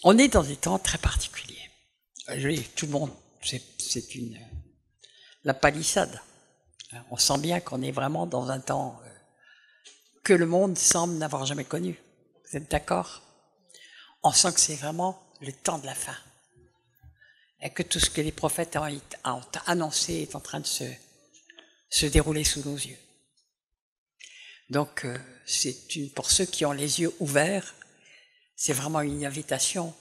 On est dans des temps très particuliers. Tout le monde, la palissade. On sent bien qu'on est vraiment dans un temps que le monde semble n'avoir jamais connu. Vous êtes d'accord? On sent que c'est vraiment le temps de la fin. Et que tout ce que les prophètes ont annoncé est en train de se dérouler sous nos yeux. Donc, pour ceux qui ont les yeux ouverts, c'est vraiment une invitation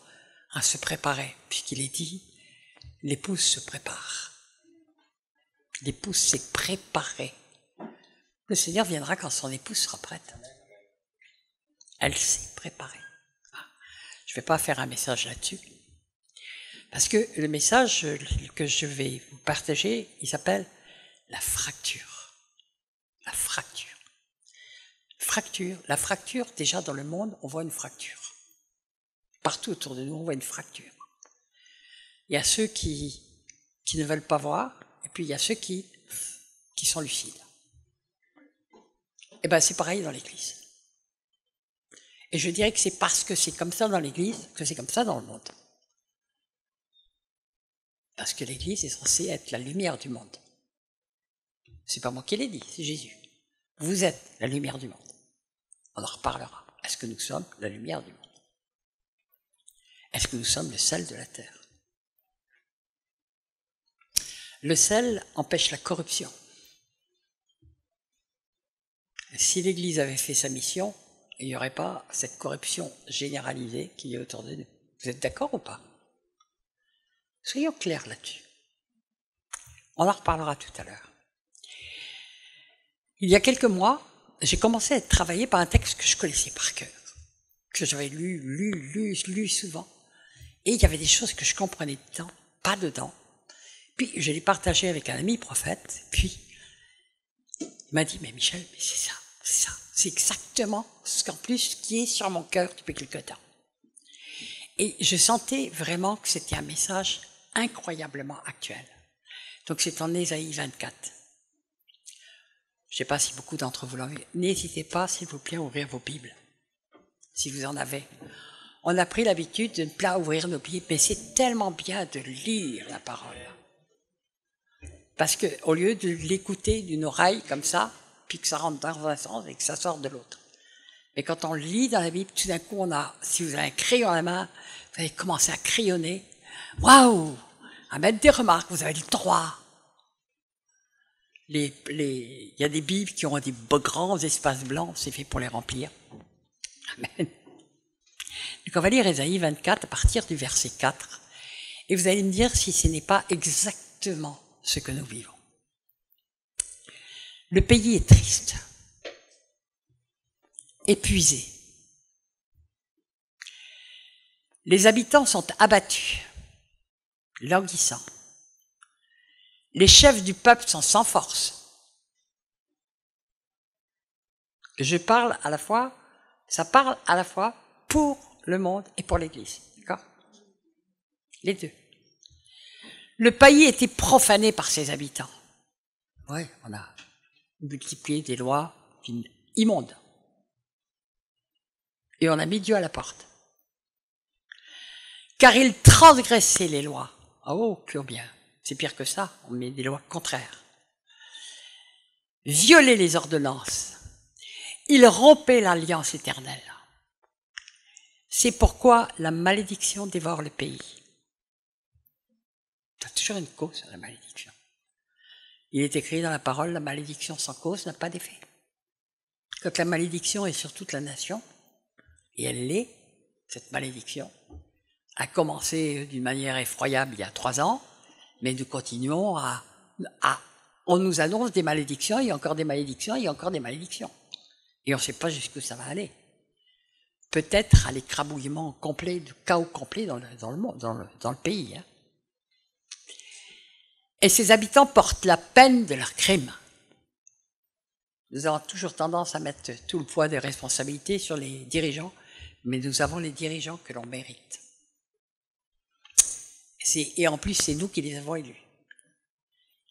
à se préparer, puisqu'il est dit, l'épouse se prépare. L'épouse s'est préparée. Le Seigneur viendra quand son épouse sera prête. Elle s'est préparée. Je ne vais pas faire un message là-dessus, parce que le message que je vais vous partager, il s'appelle la fracture. La fracture. La fracture, déjà dans le monde, on voit une fracture. Partout autour de nous, on voit une fracture. Il y a ceux qui ne veulent pas voir, et puis il y a ceux qui sont lucides. Et bien c'est pareil dans l'Église. Et je dirais que c'est parce que c'est comme ça dans l'Église que c'est comme ça dans le monde. Parce que l'Église est censée être la lumière du monde. C'est pas moi qui l'ai dit, c'est Jésus. Vous êtes la lumière du monde. On en reparlera. Est-ce que nous sommes la lumière du monde? Est-ce que nous sommes le sel de la terre? Le sel empêche la corruption. Si l'Église avait fait sa mission, il n'y aurait pas cette corruption généralisée qui est autour de nous. Vous êtes d'accord ou pas? Soyons clairs là-dessus. On en reparlera tout à l'heure. Il y a quelques mois, j'ai commencé à travailler par un texte que je connaissais par cœur, que j'avais lu souvent. Et il y avait des choses que je comprenais pas dedans. Puis je l'ai partagé avec un ami prophète, puis il m'a dit, mais Michel, mais c'est ça, c'est exactement ce qu'en plus qui est sur mon cœur depuis quelque temps. Et je sentais vraiment que c'était un message incroyablement actuel. Donc c'est en Ésaïe 24. Je ne sais pas si beaucoup d'entre vous l'ont vu. N'hésitez pas, s'il vous plaît, à ouvrir vos Bibles, si vous en avez. On a pris l'habitude de ne pas ouvrir nos Bibles, mais c'est tellement bien de lire la parole. Parce que au lieu de l'écouter d'une oreille comme ça, puis que ça rentre dans un sens et que ça sort de l'autre. Mais quand on lit dans la Bible, tout d'un coup, si vous avez un crayon à la main, vous allez commencer à crayonner. Waouh! À mettre des remarques, vous avez le droit. Il y a des Bibles qui ont des grands espaces blancs, c'est fait pour les remplir. Amen. Donc on va lire Ésaïe 24 à partir du verset 4. Et vous allez me dire si ce n'est pas exactement ce que nous vivons. Le pays est triste, épuisé. Les habitants sont abattus, languissants. Les chefs du peuple sont sans force. Ça parle à la fois pour le monde et pour l'Église. D'accord? Les deux. Le pays était profané par ses habitants. Oui, on a multiplié des lois immondes. Et on a mis Dieu à la porte. Car ils transgressaient les lois. Oh, que bien. C'est pire que ça, on met des lois contraires. Violaient les ordonnances. Ils rompaient l'alliance éternelle. C'est pourquoi la malédiction dévore le pays. Il y a toujours une cause à la malédiction. Il est écrit dans la parole, la malédiction sans cause n'a pas d'effet. Quand la malédiction est sur toute la nation, et elle l'est, cette malédiction, a commencé d'une manière effroyable il y a 3 ans, mais nous continuons on nous annonce des malédictions, il y a encore des malédictions, il y a encore des malédictions. Et on ne sait pas jusqu'où ça va aller. Peut-être à l'écrabouillement complet, du chaos complet dans le monde, dans le pays. Hein. Et ses habitants portent la peine de leurs crimes. Nous avons toujours tendance à mettre tout le poids des responsabilités sur les dirigeants, mais nous avons les dirigeants que l'on mérite. Et en plus, c'est nous qui les avons élus.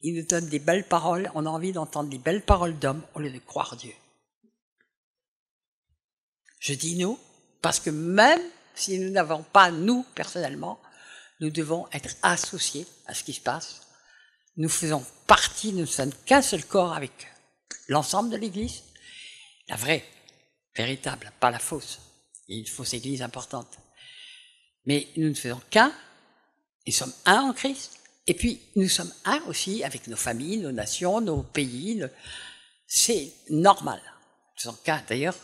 Ils nous donnent des belles paroles, on a envie d'entendre des belles paroles d'hommes au lieu de croire Dieu. Je dis nous, parce que même si nous n'avons pas, nous, personnellement, nous devons être associés à ce qui se passe. Nous faisons partie, nous ne sommes qu'un seul corps avec l'ensemble de l'Église, la vraie, véritable, pas la fausse. Il y a une fausse Église importante. Mais nous ne faisons qu'un, nous sommes un en Christ, et puis nous sommes un aussi avec nos familles, nos nations, nos pays. C'est normal. Nous sommes qu'un. D'ailleurs,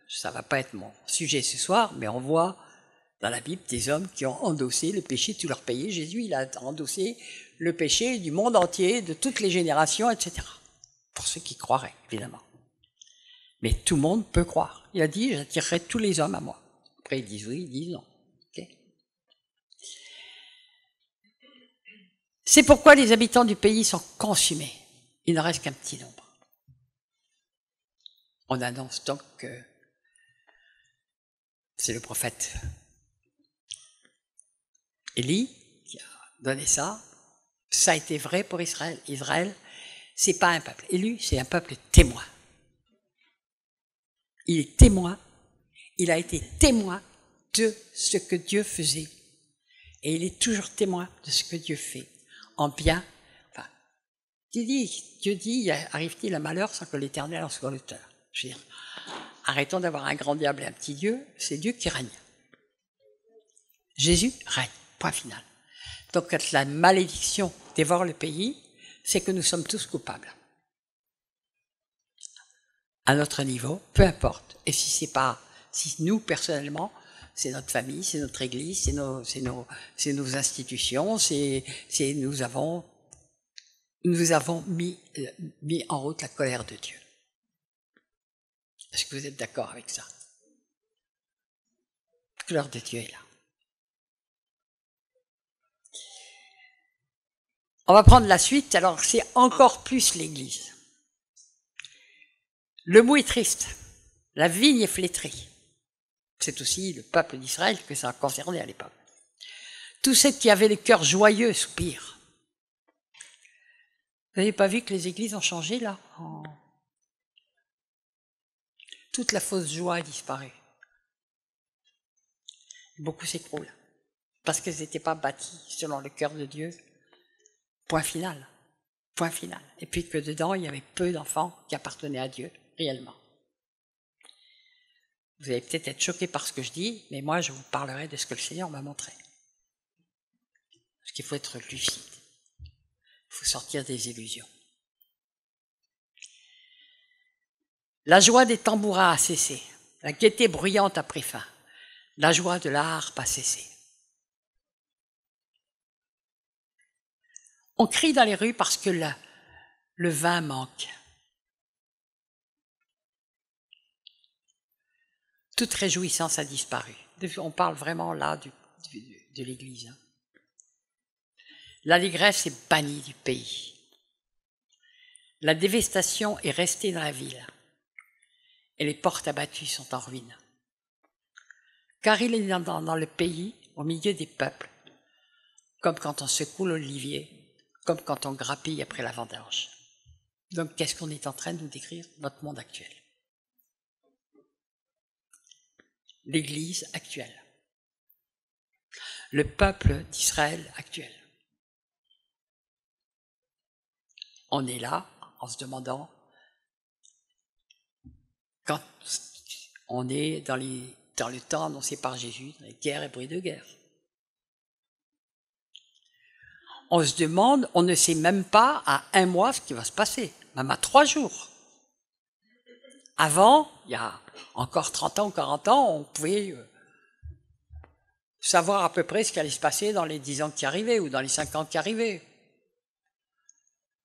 ça ne va pas être mon sujet ce soir, mais on voit dans la Bible des hommes qui ont endossé le péché de tous leurs pays. Jésus, il a endossé le péché du monde entier, de toutes les générations, etc. Pour ceux qui croiraient, évidemment. Mais tout le monde peut croire. Il a dit, j'attirerai tous les hommes à moi. Après, ils disent oui, ils disent non. Okay. C'est pourquoi les habitants du pays sont consumés. Il ne reste qu'un petit nombre. On annonce donc que c'est le prophète Élie qui a donné ça. Ça a été vrai pour Israël. Israël, c'est pas un peuple élu, c'est un peuple témoin. Il est témoin, il a été témoin de ce que Dieu faisait. Et il est toujours témoin de ce que Dieu fait, en bien. Enfin, Dieu dit, arrive-t-il un malheur sans que l'Éternel en soit l'auteur? Je veux dire, arrêtons d'avoir un grand diable et un petit Dieu, c'est Dieu qui règne. Jésus règne, point final. Donc quand la malédiction dévore le pays, c'est que nous sommes tous coupables. À notre niveau, peu importe. Et si nous, personnellement, c'est notre famille, c'est notre église, c'est nos institutions, nous avons mis en route la colère de Dieu. Est-ce que vous êtes d'accord avec ça? La colère de Dieu est là. On va prendre la suite, alors c'est encore plus l'église. Le mot est triste, la vigne est flétrie. C'est aussi le peuple d'Israël que ça a concerné à l'époque. Tous ceux qui avaient le cœur joyeux soupirent. Vous n'avez pas vu que les églises ont changé là? Toute la fausse joie a disparu. Beaucoup s'écroulent parce qu'elles n'étaient pas bâties selon le cœur de Dieu. Point final. Point final. Et puis que dedans, il y avait peu d'enfants qui appartenaient à Dieu, réellement. Vous allez peut-être être choqués par ce que je dis, mais moi, je vous parlerai de ce que le Seigneur m'a montré. Parce qu'il faut être lucide. Il faut sortir des illusions. La joie des tambourins a cessé. La gaieté bruyante a pris fin. La joie de la harpe a cessé. On crie dans les rues parce que le vin manque. Toute réjouissance a disparu. On parle vraiment là de l'Église. L'allégresse est bannie du pays. La dévastation est restée dans la ville. Et les portes abattues sont en ruine. Car il est dans le pays, au milieu des peuples, comme quand on secoue l'olivier, comme quand on grappille après la vendange. Donc, qu'est-ce qu'on est en train de nous décrire? Notre monde actuel. L'Église actuelle. Le peuple d'Israël actuel. On est là en se demandant, quand on est dans le temps annoncé par Jésus, dans les guerres et bruits de guerre. On se demande, on ne sait même pas à 1 mois ce qui va se passer, même à 3 jours. Avant, il y a encore 30 ans ou 40 ans, on pouvait savoir à peu près ce qui allait se passer dans les 10 ans qui arrivaient ou dans les 5 ans qui arrivaient.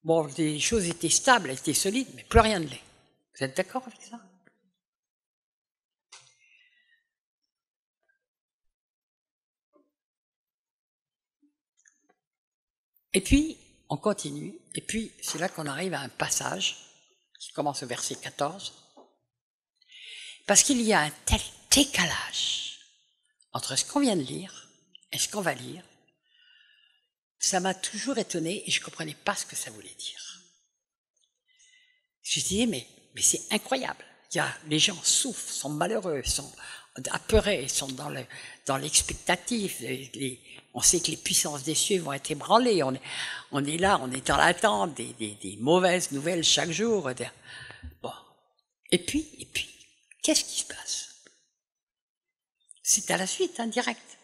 Bon, les choses étaient stables, elles étaient solides, mais plus rien ne l'est. Vous êtes d'accord avec ça? Et puis, on continue, et puis c'est là qu'on arrive à un passage qui commence au verset 14, parce qu'il y a un tel décalage entre ce qu'on vient de lire et ce qu'on va lire. Ça m'a toujours étonné et je ne comprenais pas ce que ça voulait dire. Je disais, mais c'est incroyable. Les gens souffrent, sont malheureux, sont apeurés, ils sont dans l'expectative. On sait que les puissances des cieux vont être ébranlées. On est là, on est dans l'attente des mauvaises nouvelles chaque jour. Bon. Et puis, qu'est-ce qui se passe? C'est à la suite, hein, direct.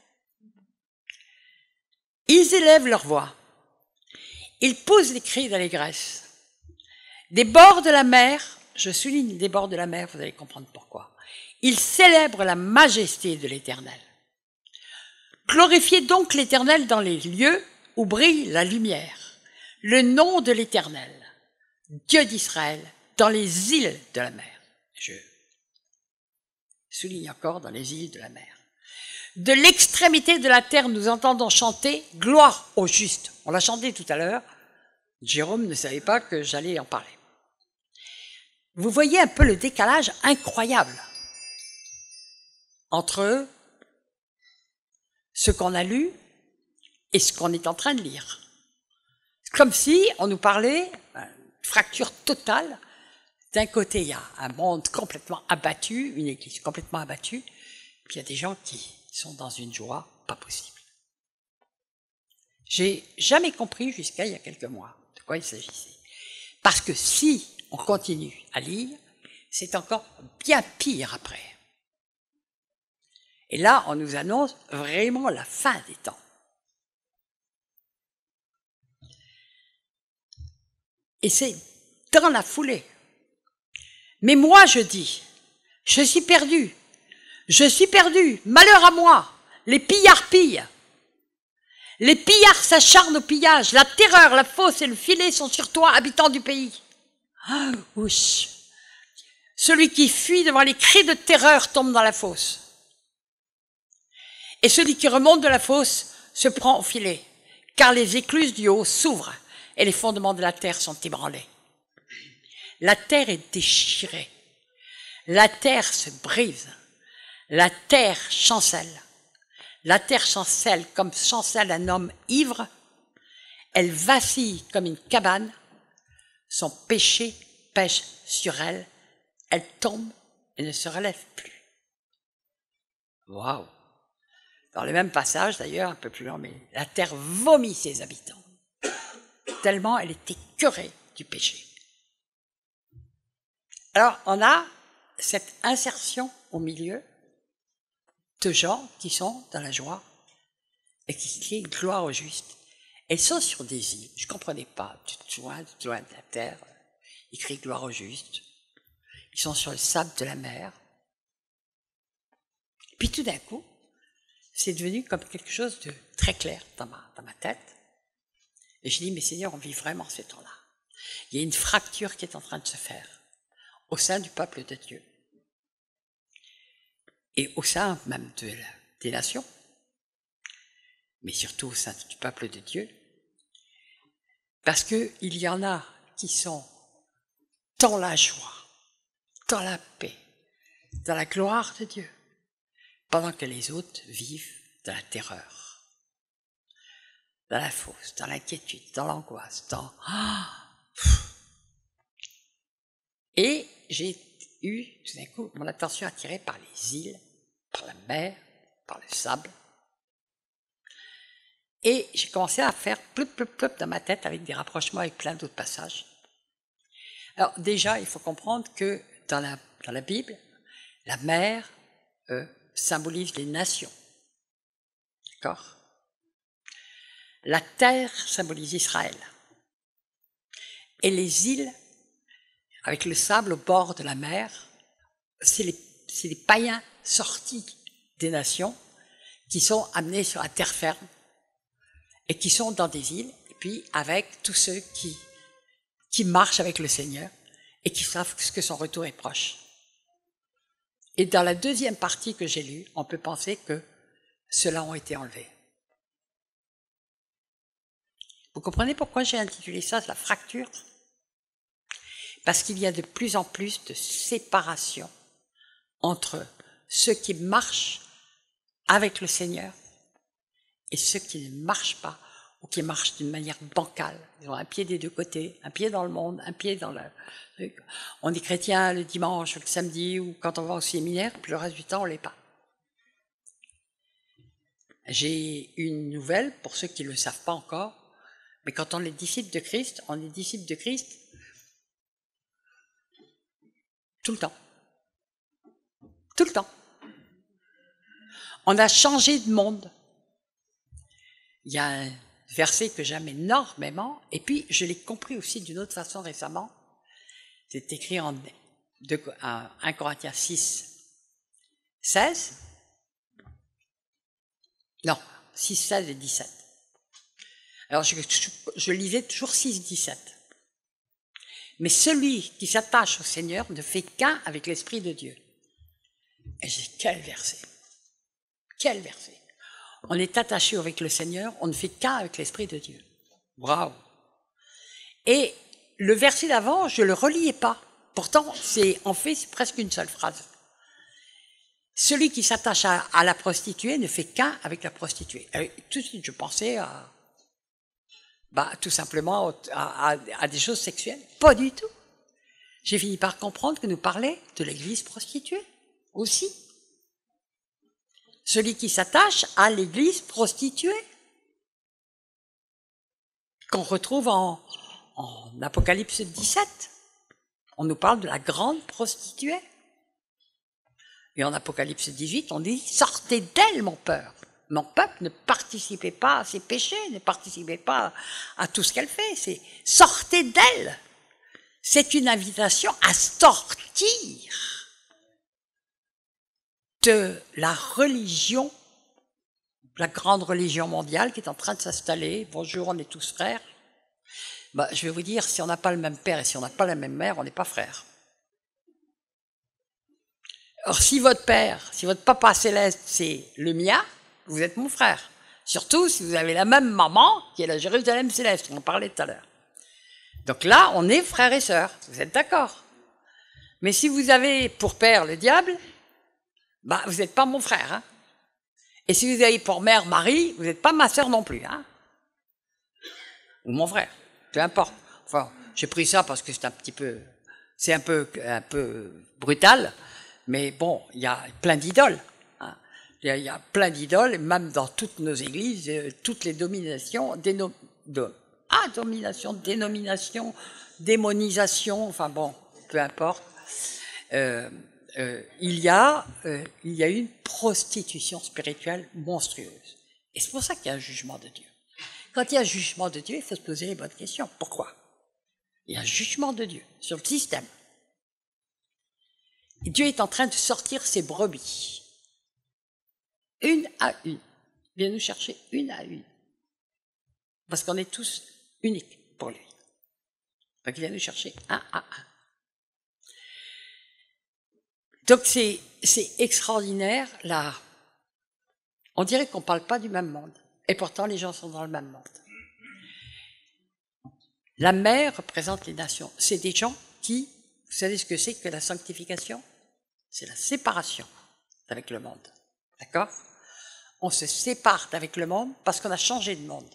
Ils élèvent leur voix. Ils poussent des cris d'allégresse. Des bords de la mer, je souligne des bords de la mer, vous allez comprendre pourquoi. Ils célèbrent la majesté de l'Éternel. Glorifiez donc l'Éternel dans les lieux où brille la lumière. Le nom de l'Éternel, Dieu d'Israël, dans les îles de la mer. Je souligne encore dans les îles de la mer. De l'extrémité de la terre, nous entendons chanter « Gloire au juste ». On l'a chanté tout à l'heure. Jérôme ne savait pas que j'allais en parler. Vous voyez un peu le décalage incroyable entre ce qu'on a lu et ce qu'on est en train de lire. Comme si on nous parlait d'une fracture totale. D'un côté, il y a un monde complètement abattu, une église complètement abattue, puis il y a des gens qui sont dans une joie pas possible. J'ai jamais compris jusqu'à il y a quelques mois de quoi il s'agissait. Parce que si on continue à lire, c'est encore bien pire après. Et là, on nous annonce vraiment la fin des temps. Et c'est dans la foulée. Mais moi, je dis, je suis perdu, malheur à moi, les pillards pillent. Les pillards s'acharnent au pillage, la terreur, la fosse et le filet sont sur toi, habitant du pays. Ah, ouch. Celui qui fuit devant les cris de terreur tombe dans la fosse. Et celui qui remonte de la fosse se prend au filet, car les écluses du haut s'ouvrent et les fondements de la terre sont ébranlés. La terre est déchirée, la terre se brise, la terre chancelle. La terre chancelle comme chancelle un homme ivre, elle vacille comme une cabane, son péché pèse sur elle, elle tombe et ne se relève plus. Waouh! Dans le même passage d'ailleurs, un peu plus loin, mais la terre vomit ses habitants, tellement elle est écœurée du péché. Alors on a cette insertion au milieu de gens qui sont dans la joie et qui crient gloire au juste. Elles sont sur des îles, je ne comprenais pas, tout loin de la terre, ils crient gloire au juste. Ils sont sur le sable de la mer. Puis tout d'un coup, c'est devenu comme quelque chose de très clair dans ma tête. Et je dis, mais Seigneur, on vit vraiment ces temps-là. Il y a une fracture qui est en train de se faire au sein du peuple de Dieu. Et au sein même des nations, mais surtout au sein du peuple de Dieu, parce qu'il y en a qui sont dans la joie, dans la paix, dans la gloire de Dieu, pendant que les autres vivent dans la terreur, dans la fosse, dans l'inquiétude, dans l'angoisse, dans... Et j'ai eu tout d'un coup mon attention attirée par les îles, par la mer, par le sable. Et j'ai commencé à faire plop, plop, plop dans ma tête avec des rapprochements avec plein d'autres passages. Alors déjà, il faut comprendre que dans la Bible, la mer symbolise les nations. D'accord? La terre symbolise Israël. Et les îles, avec le sable au bord de la mer, c'est les païens sortis des nations qui sont amenés sur la terre ferme et qui sont dans des îles, et puis avec tous ceux qui marchent avec le Seigneur et qui savent que son retour est proche. Et dans la deuxième partie que j'ai lue, on peut penser que ceux-là ont été enlevés. Vous comprenez pourquoi j'ai intitulé ça la fracture? Parce qu'il y a de plus en plus de séparation entre ceux qui marchent avec le Seigneur et ceux qui ne marchent pas ou qui marchent d'une manière bancale. Ils ont un pied des deux côtés, un pied dans le monde, un pied dans le... On est chrétien le dimanche, le samedi ou quand on va au séminaire, puis le reste du temps on l'est pas. J'ai une nouvelle, pour ceux qui ne le savent pas encore, mais quand on est disciple de Christ, on est disciple de Christ tout le temps. Tout le temps. On a changé de monde. Il y a un verset que j'aime énormément, et puis je l'ai compris aussi d'une autre façon récemment. C'est écrit en 1 Corinthiens 6, 16. Non, 6, 16 et 17. Alors je lisais toujours 6, 17. Mais celui qui s'attache au Seigneur ne fait qu'un avec l'Esprit de Dieu. Et j'ai dit, quel verset! Quel verset! On est attaché avec le Seigneur, on ne fait qu'un avec l'Esprit de Dieu. Waouh! Et le verset d'avant, je ne le reliais pas. Pourtant, c'est presque une seule phrase. Celui qui s'attache à la prostituée ne fait qu'un avec la prostituée. Et tout de suite, je pensais tout simplement à des choses sexuelles. Pas du tout. J'ai fini par comprendre que nous parlait de l'église prostituée aussi. Celui qui s'attache à l'église prostituée, qu'on retrouve en Apocalypse 17. On nous parle de la grande prostituée. Et en Apocalypse 18, on dit « Sortez d'elle, mon peuple ». Mon peuple, ne participez pas à ses péchés, ne participez pas à tout ce qu'elle fait. C'est « Sortez d'elle ». C'est une invitation à sortir de la religion, la grande religion mondiale qui est en train de s'installer. Bonjour, on est tous frères. Je vais vous dire, si on n'a pas le même père et si on n'a pas la même mère, on n'est pas frères. Or, si votre père, si votre papa céleste, c'est le mien, vous êtes mon frère. Surtout si vous avez la même maman qui est la Jérusalem céleste, on en parlait tout à l'heure. Donc là, on est frères et sœurs, vous êtes d'accord. Mais si vous avez pour père le diable, vous n'êtes pas mon frère. Hein. Et si vous avez pour mère Marie, vous n'êtes pas ma sœur non plus. Hein. Ou mon frère, peu importe. Enfin, j'ai pris ça parce que c'est un peu brutal. Mais bon, il y a plein d'idoles. Hein. Il y a plein d'idoles, et même dans toutes nos églises, toutes les dominations, dénomination, démonisation, enfin bon, peu importe. Il y a une prostitution spirituelle monstrueuse. Et c'est pour ça qu'il y a un jugement de Dieu. Quand il y a un jugement de Dieu, il faut se poser les bonnes questions. Pourquoi? Il y a un jugement de Dieu sur le système. Et Dieu est en train de sortir ses brebis, une à une. Il vient nous chercher une à une. Parce qu'on est tous uniques pour lui. Donc il vient nous chercher un à un. Donc c'est extraordinaire, là. On dirait qu'on ne parle pas du même monde. Et pourtant, les gens sont dans le même monde. La mer représente les nations. C'est des gens qui, vous savez ce que c'est que la sanctification? C'est la séparation avec le monde. D'accord? On se sépare avec le monde parce qu'on a changé de monde.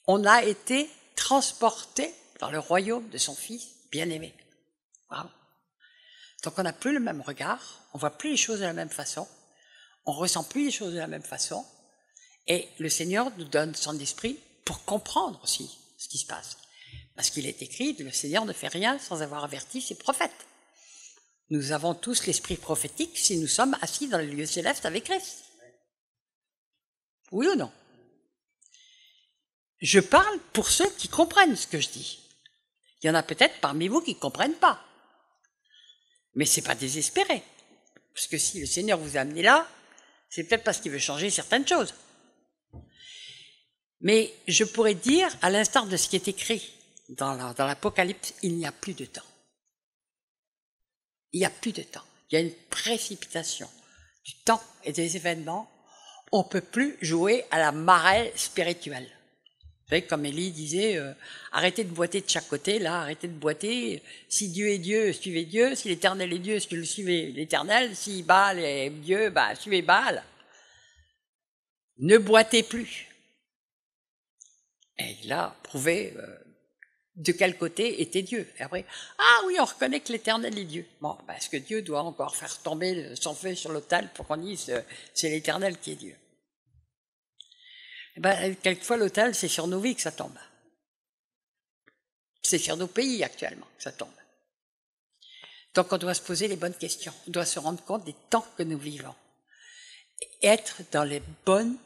On a été transporté dans le royaume de son Fils bien-aimé. Wow. Donc on n'a plus le même regard, on ne voit plus les choses de la même façon, on ne ressent plus les choses de la même façon, et le Seigneur nous donne son esprit pour comprendre aussi ce qui se passe. Parce qu'il est écrit, le Seigneur ne fait rien sans avoir averti ses prophètes. Nous avons tous l'esprit prophétique si nous sommes assis dans les lieux célestes avec Christ. Oui ou non? Je parle pour ceux qui comprennent ce que je dis. Il y en a peut-être parmi vous qui ne comprennent pas. Mais ce n'est pas désespéré. Parce que si le Seigneur vous a amené là, c'est peut-être parce qu'il veut changer certaines choses. Mais je pourrais dire, à l'instar de ce qui est écrit dans l'Apocalypse, il n'y a plus de temps. Il n'y a plus de temps. Il y a une précipitation du temps et des événements. On ne peut plus jouer à la marelle spirituelle. Vous savez, comme Élie disait, arrêtez de boiter de chaque côté, là, arrêtez de boiter. Si Dieu est Dieu, suivez Dieu. Si l'Éternel est Dieu, suivez l'Éternel. Si Baal est Dieu, suivez Baal. Ne boitez plus. Et il a prouvé de quel côté était Dieu. Et après, oui, on reconnaît que l'Éternel est Dieu. Bon, est-ce que Dieu doit encore faire tomber son feu sur l'autel pour qu'on dise c'est l'Éternel qui est Dieu? Eh ben, quelquefois, l'autel, c'est sur nos vies que ça tombe. C'est sur nos pays actuellement que ça tombe. Donc on doit se poser les bonnes questions. On doit se rendre compte des temps que nous vivons. Et être dans les bons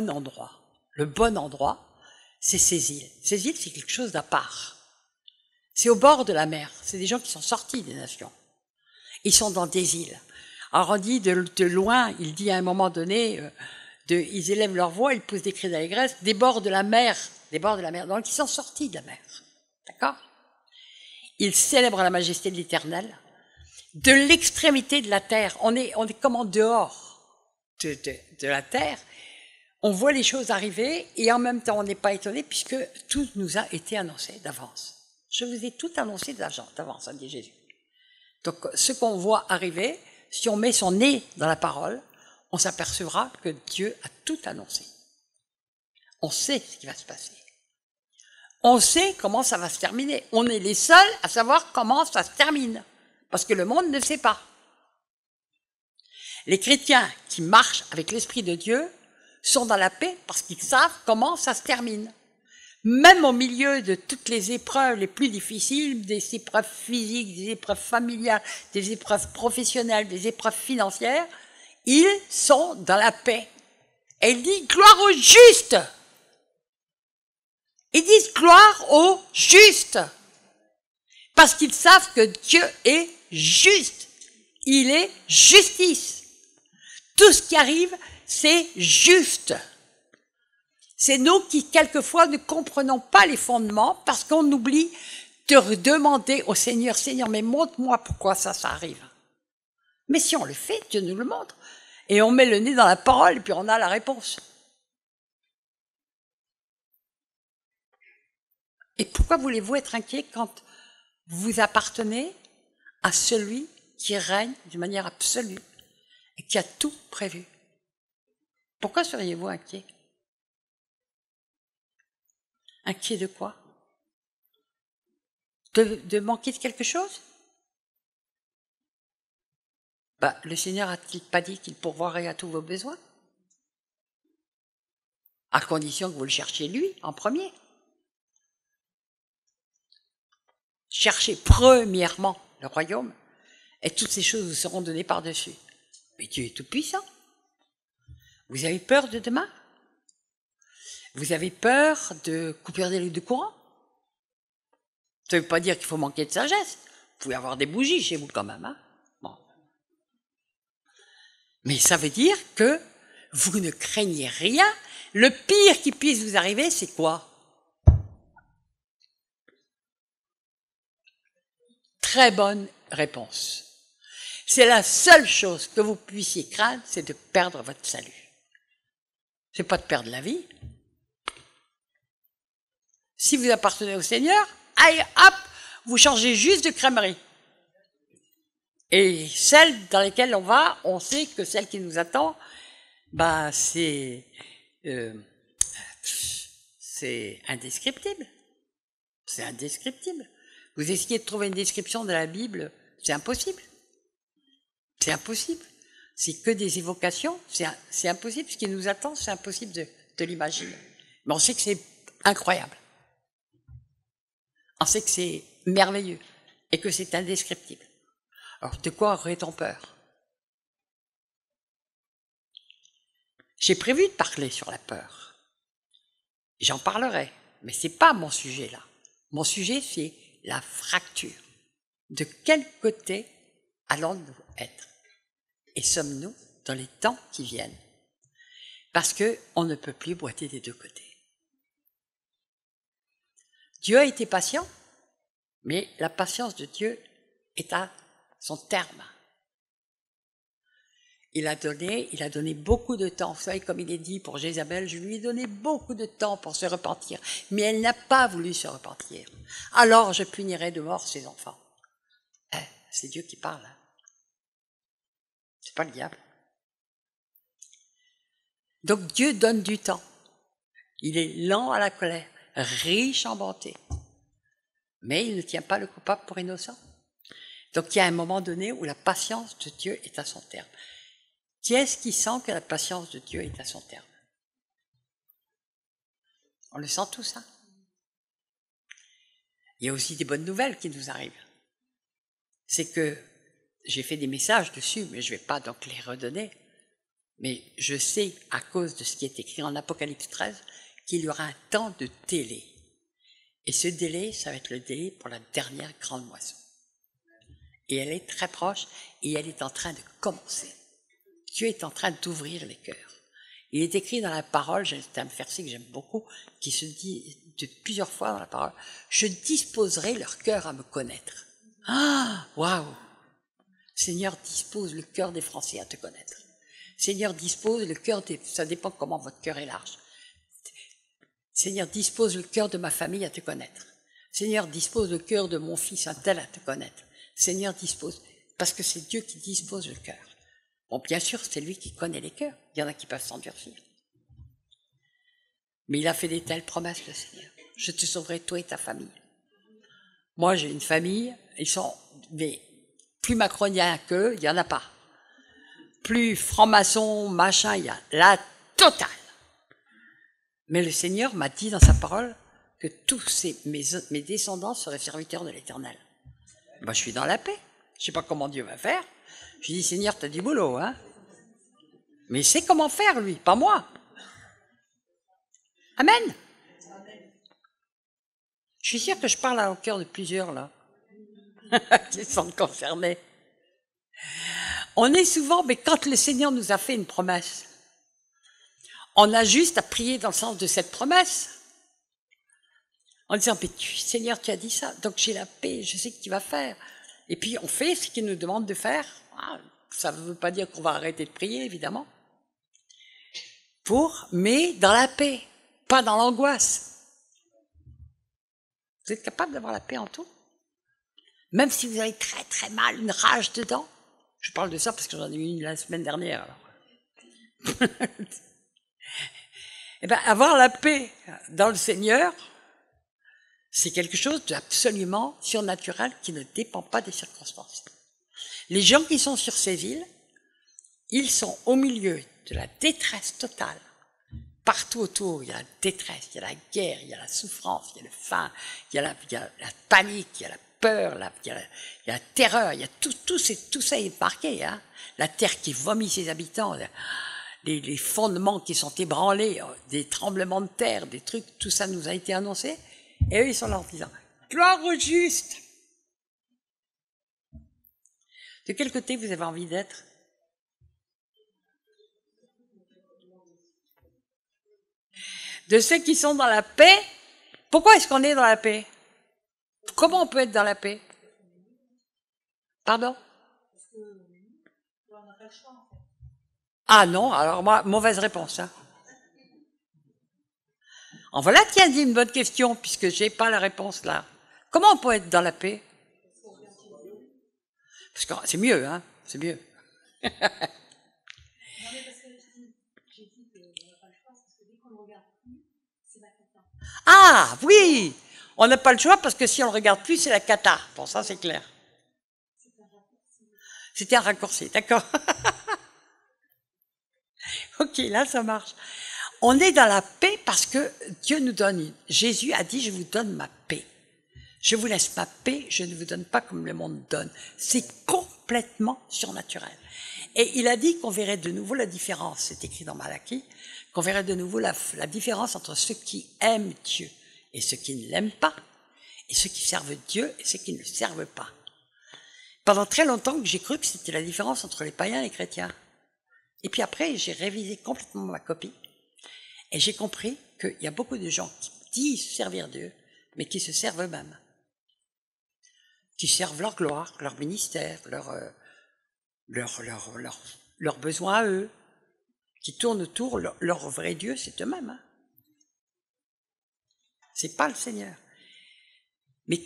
endroits. Le bon endroit, c'est ces îles. Ces îles, c'est quelque chose d'à part. C'est au bord de la mer. C'est des gens qui sont sortis des nations. Ils sont dans des îles. Alors on dit de loin, il dit à un moment donné, ils élèvent leur voix, ils poussent des cris d'allégresse, des bords de la mer. Donc ils sont sortis de la mer. D'accord? Ils célèbrent la majesté de l'Éternel. De l'extrémité de la terre, on est comme en dehors de la terre. On voit les choses arriver et en même temps on n'est pas étonné puisque tout nous a été annoncé d'avance. Je vous ai tout annoncé d'avance, a dit Jésus. Donc ce qu'on voit arriver, si on met son nez dans la parole, on s'apercevra que Dieu a tout annoncé. On sait ce qui va se passer. On sait comment ça va se terminer. On est les seuls à savoir comment ça se termine. Parce que le monde ne sait pas. Les chrétiens qui marchent avec l'Esprit de Dieu sont dans la paix parce qu'ils savent comment ça se termine. Même au milieu de toutes les épreuves les plus difficiles, des épreuves physiques, des épreuves familiales, des épreuves professionnelles, des épreuves financières, ils sont dans la paix. Et il dit gloire aux justes. Ils disent gloire aux justes. Parce qu'ils savent que Dieu est juste. Il est justice. Tout ce qui arrive, c'est juste. C'est nous qui, quelquefois, ne comprenons pas les fondements parce qu'on oublie de demander au Seigneur, Seigneur, mais montre-moi pourquoi ça arrive. Mais si on le fait, Dieu nous le montre. Et on met le nez dans la parole et puis on a la réponse. Et pourquoi voulez-vous être inquiet quand vous appartenez à celui qui règne d'une manière absolue et qui a tout prévu? Pourquoi seriez-vous inquiet? Inquiet de quoi? De manquer de quelque chose? Le Seigneur a-t-il pas dit qu'il pourvoirait à tous vos besoins? À condition que vous le cherchiez lui en premier. Cherchez premièrement le royaume et toutes ces choses vous seront données par-dessus. Mais Dieu est tout-puissant. Vous avez peur de demain? Vous avez peur de couper des lignes de courant? Ça ne veut pas dire qu'il faut manquer de sagesse. Vous pouvez avoir des bougies chez vous quand même. Hein? Bon. Mais ça veut dire que vous ne craignez rien. Le pire qui puisse vous arriver, c'est quoi? Très bonne réponse. C'est la seule chose que vous puissiez craindre, c'est de perdre votre salut. C'est pas de perdre la vie. Si vous appartenez au Seigneur, allez, hop, vous changez juste de crèmerie. Et celle dans laquelle on va, on sait que celle qui nous attend, c'est indescriptible. C'est indescriptible. Vous essayez de trouver une description de la Bible, c'est impossible. C'est impossible. C'est que des évocations, c'est impossible. Ce qui nous attend, c'est impossible de l'imaginer. Mais on sait que c'est incroyable. On sait que c'est merveilleux et que c'est indescriptible. Alors, de quoi aurait-on peur? J'ai prévu de parler sur la peur. J'en parlerai, mais c'est pas mon sujet là. Mon sujet, c'est la fracture. De quel côté allons-nous être? Et sommes-nous dans les temps qui viennent? Parce qu'on ne peut plus boiter des deux côtés. Dieu a été patient, mais la patience de Dieu est à son terme. Il a donné beaucoup de temps. Vous savez, comme il est dit pour Jézabel, je lui ai donné beaucoup de temps pour se repentir. Mais elle n'a pas voulu se repentir. Alors je punirai de mort ses enfants. C'est Dieu qui parle. C'est pas le diable. Donc Dieu donne du temps. Il est lent à la colère, riche en bonté. Mais il ne tient pas le coupable pour innocent. Donc il y a un moment donné où la patience de Dieu est à son terme. Qui est-ce qui sent que la patience de Dieu est à son terme? On le sent tout ça. Il y a aussi des bonnes nouvelles qui nous arrivent. C'est que j'ai fait des messages dessus, mais je ne vais pas donc les redonner. Mais je sais, à cause de ce qui est écrit en Apocalypse 13, qu'il y aura un temps de délai. Et ce délai, ça va être le délai pour la dernière grande moisson. Et elle est très proche, et elle est en train de commencer. Dieu est en train d'ouvrir les cœurs. Il est écrit dans la parole, c'est un verset que j'aime beaucoup, qui se dit de plusieurs fois dans la parole, « Je disposerai leur cœur à me connaître. » Ah, waouh! Seigneur, dispose le cœur des Français à te connaître. Seigneur, dispose le cœur des... Ça dépend comment votre cœur est large. Seigneur, dispose le cœur de ma famille à te connaître. Seigneur, dispose le cœur de mon fils un tel à te connaître. Seigneur, dispose... Parce que c'est Dieu qui dispose le cœur. Bon, bien sûr, c'est lui qui connaît les cœurs. Il y en a qui peuvent s'endurcir. Mais il a fait des telles promesses, le Seigneur. Je te sauverai, toi et ta famille. Moi, j'ai une famille, ils sont... Mais plus macroniens qu'eux, il n'y en a pas. Plus franc-maçon, machin, il y a la totale. Mais le Seigneur m'a dit dans sa parole que tous mes descendants seraient serviteurs de l'Éternel. Ben, je suis dans la paix. Je ne sais pas comment Dieu va faire. Je dis, Seigneur, tu as du boulot, hein? Mais il sait comment faire, lui, pas moi. Amen. Je suis sûre que je parle au cœur de plusieurs, là, qui sont concernés. On est souvent, mais quand le Seigneur nous a fait une promesse, on a juste à prier dans le sens de cette promesse. En disant, mais Seigneur, tu as dit ça, donc j'ai la paix, je sais que tu vas faire. Et puis on fait ce qu'il nous demande de faire. Ça ne veut pas dire qu'on va arrêter de prier, évidemment. Mais dans la paix, pas dans l'angoisse. Vous êtes capable d'avoir la paix en tout? Même si vous avez très très mal, une rage dedans. Je parle de ça parce que j'en ai eu une la semaine dernière. Alors. Eh bien, avoir la paix dans le Seigneur, c'est quelque chose d'absolument surnaturel qui ne dépend pas des circonstances. Les gens qui sont sur ces îles, ils sont au milieu de la détresse totale. Partout autour, il y a la détresse, il y a la guerre, il y a la souffrance, il y a le faim, il y a la panique, il y a la peur, il y a la terreur, il y a tout ça est marqué. Hein. La terre qui vomit ses habitants, les fondements qui sont ébranlés, des tremblements de terre, des trucs, tout ça nous a été annoncé. Et eux, ils sont là en disant, gloire au juste. De quel côté vous avez envie d'être? De ceux qui sont dans la paix. Pourquoi est-ce qu'on est dans la paix? Comment on peut être dans la paix? Pardon? Ah non, alors moi, mauvaise réponse. Hein. En voilà, tiens, dit une bonne question, puisque j'ai pas la réponse là. Comment on peut être dans la paix? Parce que c'est mieux, hein, c'est mieux. Ah, oui! On n'a pas le choix parce que si on ne regarde plus, c'est la cata. Bon, ça, c'est clair. C'était un raccourci, d'accord. Ok, là, ça marche. On est dans la paix parce que Dieu nous donne. Jésus a dit, je vous donne ma paix. Je vous laisse ma paix, je ne vous donne pas comme le monde donne. C'est complètement surnaturel. Et il a dit qu'on verrait de nouveau la différence, c'est écrit dans Malachie, qu'on verrait de nouveau la différence entre ceux qui aiment Dieu et ceux qui ne l'aiment pas, et ceux qui servent Dieu et ceux qui ne le servent pas. Pendant très longtemps, j'ai cru que c'était la différence entre les païens et les chrétiens. Et puis après, j'ai révisé complètement ma copie, et j'ai compris qu'il y a beaucoup de gens qui disent servir Dieu, mais qui se servent eux-mêmes. Qui servent leur gloire, leur ministère, leurs besoins à eux, qui tournent autour, leur vrai Dieu, c'est eux-mêmes. Hein. C'est pas le Seigneur. Mais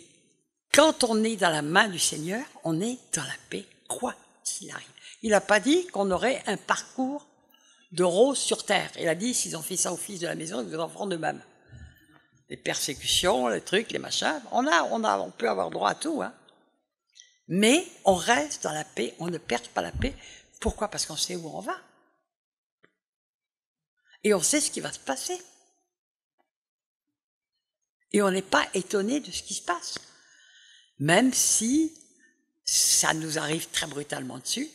quand on est dans la main du Seigneur, on est dans la paix, quoi qu'il arrive. Il n'a pas dit qu'on aurait un parcours de rose sur terre. Il a dit, s'ils ont fait ça aux fils de la maison, ils en feront de même. Les persécutions, les trucs, les machins, on peut avoir droit à tout, hein. Mais on reste dans la paix, on ne perd pas la paix. Pourquoi? Parce qu'on sait où on va. Et on sait ce qui va se passer. Et on n'est pas étonné de ce qui se passe. Même si ça nous arrive très brutalement dessus,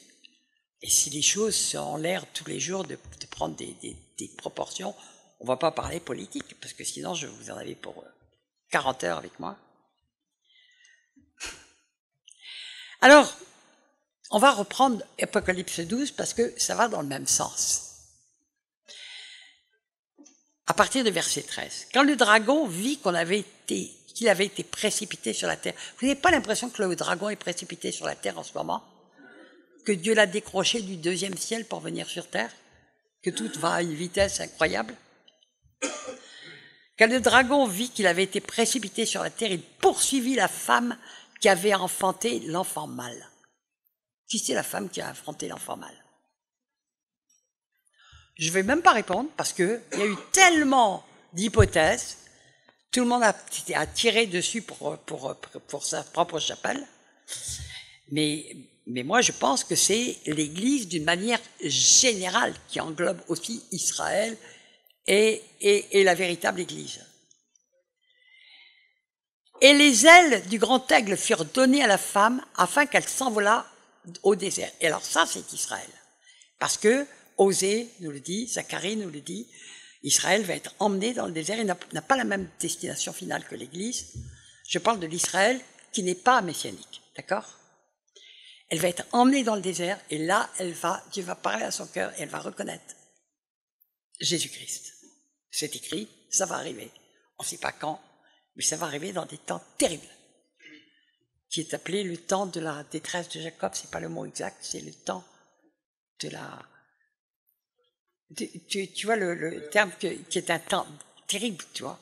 et si les choses sont en l'air tous les jours de prendre des proportions, on ne va pas parler politique, parce que sinon je vous en avais pour 40 heures avec moi. Alors, on va reprendre Apocalypse 12 parce que ça va dans le même sens. À partir de verset 13. Quand le dragon vit qu'il avait été précipité sur la terre. Vous n'avez pas l'impression que le dragon est précipité sur la terre en ce moment? Que Dieu l'a décroché du deuxième ciel pour venir sur terre? Que tout va à une vitesse incroyable? Quand le dragon vit qu'il avait été précipité sur la terre, il poursuivit la femme qui avait enfanté l'enfant mâle. Qui c'est la femme qui a enfanté l'enfant mâle? Je ne vais même pas répondre parce qu'il y a eu tellement d'hypothèses, tout le monde a tiré dessus pour sa propre chapelle, mais moi je pense que c'est l'Église d'une manière générale qui englobe aussi Israël et la véritable Église. Et les ailes du grand aigle furent données à la femme afin qu'elle s'envolât au désert. Et alors ça, c'est Israël. Parce que Osée nous le dit, Zacharie nous le dit, Israël va être emmené dans le désert. Il n'a pas la même destination finale que l'Église. Je parle de l'Israël qui n'est pas messianique, d'accord? Elle va être emmenée dans le désert et là, Dieu va parler à son cœur et elle va reconnaître Jésus-Christ. C'est écrit, ça va arriver. On ne sait pas quand, mais ça va arriver dans des temps terribles, qui est appelé le temps de la détresse de Jacob. C'est pas le mot exact, c'est le temps de la... Tu vois le terme qui est un temps terrible, tu vois,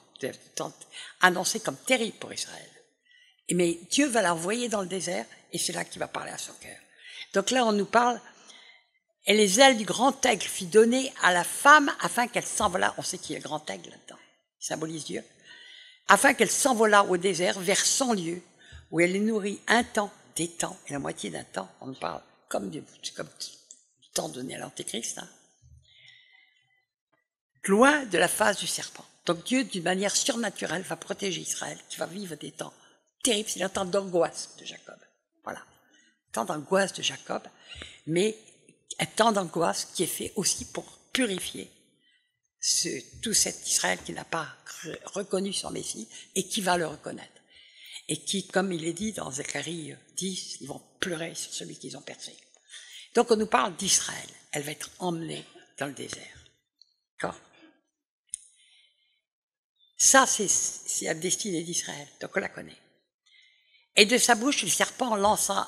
annoncé comme terrible pour Israël. Mais Dieu va l'envoyer dans le désert et c'est là qu'il va parler à son cœur. Donc là, on nous parle, et les ailes du grand aigle fit donner à la femme afin qu'elle s'envolât. On sait qu'il y a le grand aigle là-dedans, il symbolise Dieu. Afin qu'elle s'envolât au désert vers 100 lieues, où elle est nourrie un temps, des temps, et la moitié d'un temps. On parle comme du temps donné à l'Antéchrist, hein. Loin de la face du serpent. Donc Dieu, d'une manière surnaturelle, va protéger Israël, qui va vivre des temps terribles. C'est un temps d'angoisse de Jacob. Voilà. Un temps d'angoisse de Jacob, mais un temps d'angoisse qui est fait aussi pour purifier tout cet Israël qui n'a pas reconnu son Messie et qui va le reconnaître. Et qui, comme il est dit dans Zacharie 10, ils vont pleurer sur celui qu'ils ont percé. Donc on nous parle d'Israël. Elle va être emmenée dans le désert. D'accord? Ça, c'est la destinée d'Israël, donc on la connaît. Et de sa bouche, le serpent lança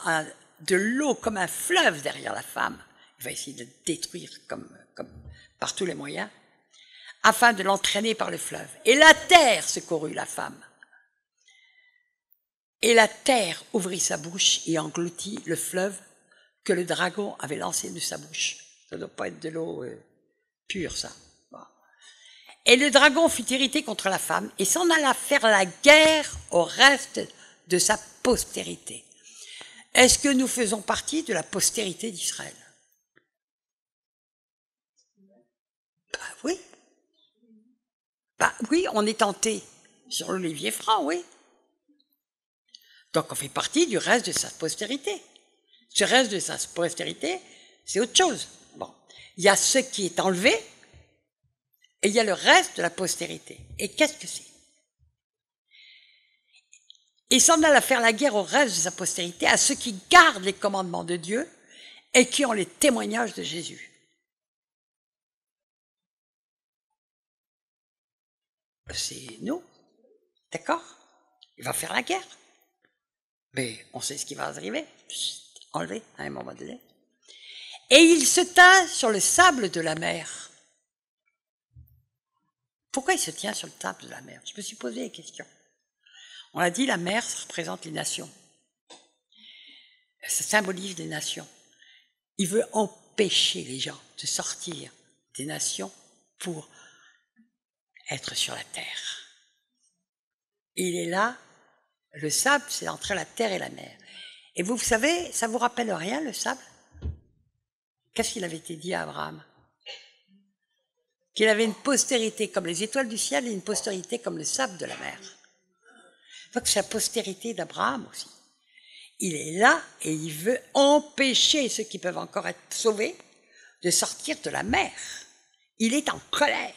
de l'eau comme un fleuve derrière la femme. Il va essayer de le détruire comme par tous les moyens, afin de l'entraîner par le fleuve. Et la terre secourut la femme. Et la terre ouvrit sa bouche et engloutit le fleuve que le dragon avait lancé de sa bouche. Ça ne doit pas être de l'eau pure, ça. Et le dragon fut irrité contre la femme et s'en alla faire la guerre au reste de sa postérité. Est-ce que nous faisons partie de la postérité d'Israël? Oui. Oui, on est tenté sur l'olivier franc, oui. Donc on fait partie du reste de sa postérité. Ce reste de sa postérité, c'est autre chose. Bon, il y a ce qui est enlevé, et il y a le reste de la postérité. Et qu'est-ce que c'est? Il s'en alla faire la guerre au reste de sa postérité, à ceux qui gardent les commandements de Dieu et qui ont les témoignages de Jésus. C'est nous, d'accord? Il va faire la guerre. Mais on sait ce qui va arriver, enlevé à un moment donné. Et il se tint sur le sable de la mer. Pourquoi il se tient sur le sable de la mer? Je me suis posé la question. On a dit, la mer, ça représente les nations. Ça symbolise les nations. Il veut empêcher les gens de sortir des nations pour être sur la terre. Et il est là, le sable, c'est entre la terre et la mer. Et vous savez, ça vous rappelle rien, le sable? Qu'est-ce qu'il avait été dit à Abraham? Qu'il avait une postérité comme les étoiles du ciel et une postérité comme le sable de la mer. Donc c'est la postérité d'Abraham aussi. Il est là et il veut empêcher ceux qui peuvent encore être sauvés de sortir de la mer. Il est en colère.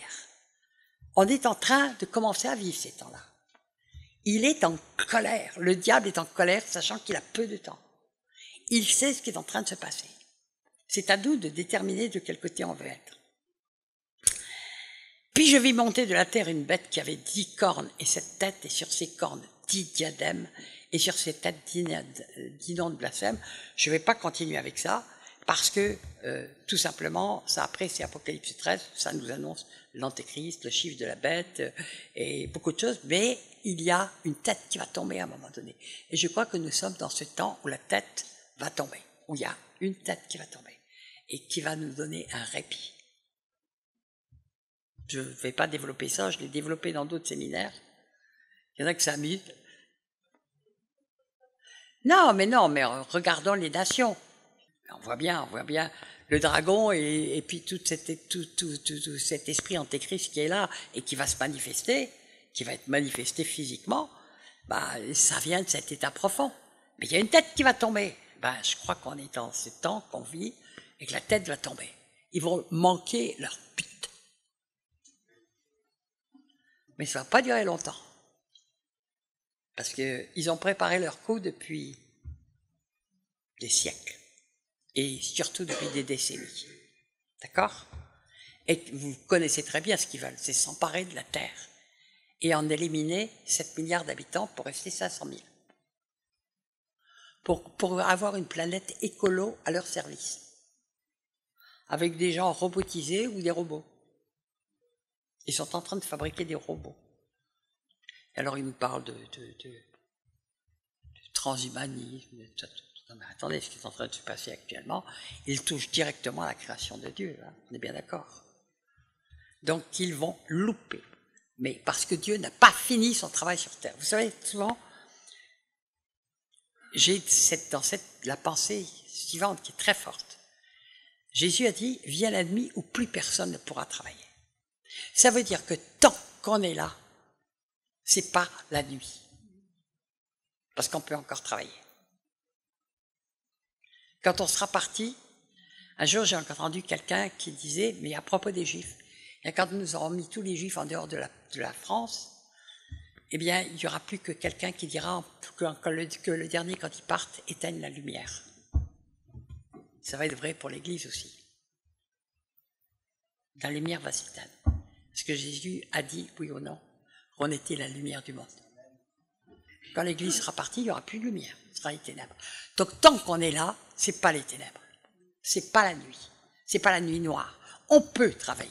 On est en train de commencer à vivre ces temps-là. Il est en colère. Le diable est en colère, sachant qu'il a peu de temps. Il sait ce qui est en train de se passer. C'est à nous de déterminer de quel côté on veut être. Puis je vis monter de la terre une bête qui avait 10 cornes, et cette tête, et sur ses cornes 10 diadèmes, et sur ses têtes 10 noms de blasphème. Je ne vais pas continuer avec ça, parce que tout simplement, ça après c'est Apocalypse 13, ça nous annonce l'antéchrist, le chiffre de la bête, et beaucoup de choses, mais il y a une tête qui va tomber à un moment donné. Et je crois que nous sommes dans ce temps où la tête va tomber, où il y a une tête qui va tomber, et qui va nous donner un répit. Je ne vais pas développer ça, je l'ai développé dans d'autres séminaires. Il y en a qui s'amusent. Non, mais regardons les nations. On voit bien le dragon et puis tout cet esprit antéchrist qui est là et qui va se manifester, qui va être manifesté physiquement, ça vient de cet état profond. Mais il y a une tête qui va tomber. Je crois qu'on est dans ce temps qu'on vit et que la tête va tomber. Ils vont manquer leur but. Mais ça ne va pas durer longtemps. Parce qu'ils ont préparé leur coup depuis des siècles. Et surtout depuis des décennies. D'accord? Et vous connaissez très bien ce qu'ils veulent, c'est s'emparer de la Terre et en éliminer 7 milliards d'habitants pour rester 500 000. Pour avoir une planète écolo à leur service. Avec des gens robotisés ou des robots. Ils sont en train de fabriquer des robots. Et alors ils nous parlent de transhumanisme, non mais attendez, ce qui est en train de se passer actuellement, ils touchent directement à la création de Dieu, hein, on est bien d'accord. Donc ils vont louper, mais parce que Dieu n'a pas fini son travail sur terre. Vous savez, souvent, j'ai la pensée suivante qui est très forte. Jésus a dit, viens la nuit où plus personne ne pourra travailler. Ça veut dire que tant qu'on est là, c'est pas la nuit. Parce qu'on peut encore travailler. Quand on sera parti, un jour j'ai entendu quelqu'un qui disait, mais à propos des Juifs, et quand nous aurons mis tous les Juifs en dehors de la France, eh bien, il n'y aura plus que quelqu'un qui dira que le dernier, quand il parte, éteigne la lumière. Ça va être vrai pour l'Église aussi. La lumière va s'éteindre. Est-ce que Jésus a dit, oui ou non, qu'on était la lumière du monde? Quand l'Église sera partie, il n'y aura plus de lumière, ce sera les ténèbres. Donc tant qu'on est là, c'est pas les ténèbres, c'est pas la nuit, c'est pas la nuit noire. On peut travailler.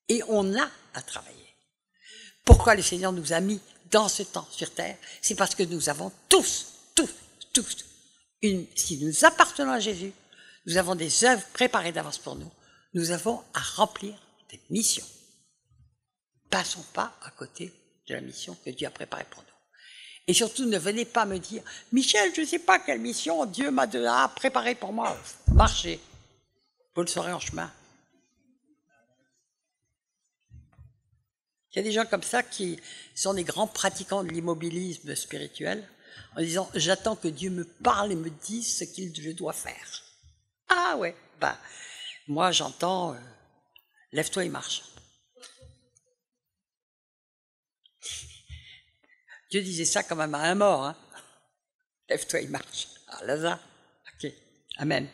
Et on a à travailler. Pourquoi le Seigneur nous a mis dans ce temps sur terre? C'est parce que nous avons tous, si nous appartenons à Jésus, nous avons des œuvres préparées d'avance pour nous. Nous avons à remplir des missions. Passons pas à côté de la mission que Dieu a préparée pour nous. Et surtout, ne venez pas me dire, Michel, je ne sais pas quelle mission Dieu m'a préparée pour moi. Marchez. Vous le saurez en chemin. Il y a des gens comme ça qui sont des grands pratiquants de l'immobilisme spirituel, en disant, j'attends que Dieu me parle et me dise ce que je dois faire. Ah ouais, moi j'entends, lève-toi et marche. Dieu disait ça quand même à un mort, hein. Lève-toi et marche. Ah, Lazare. Ok. Amen.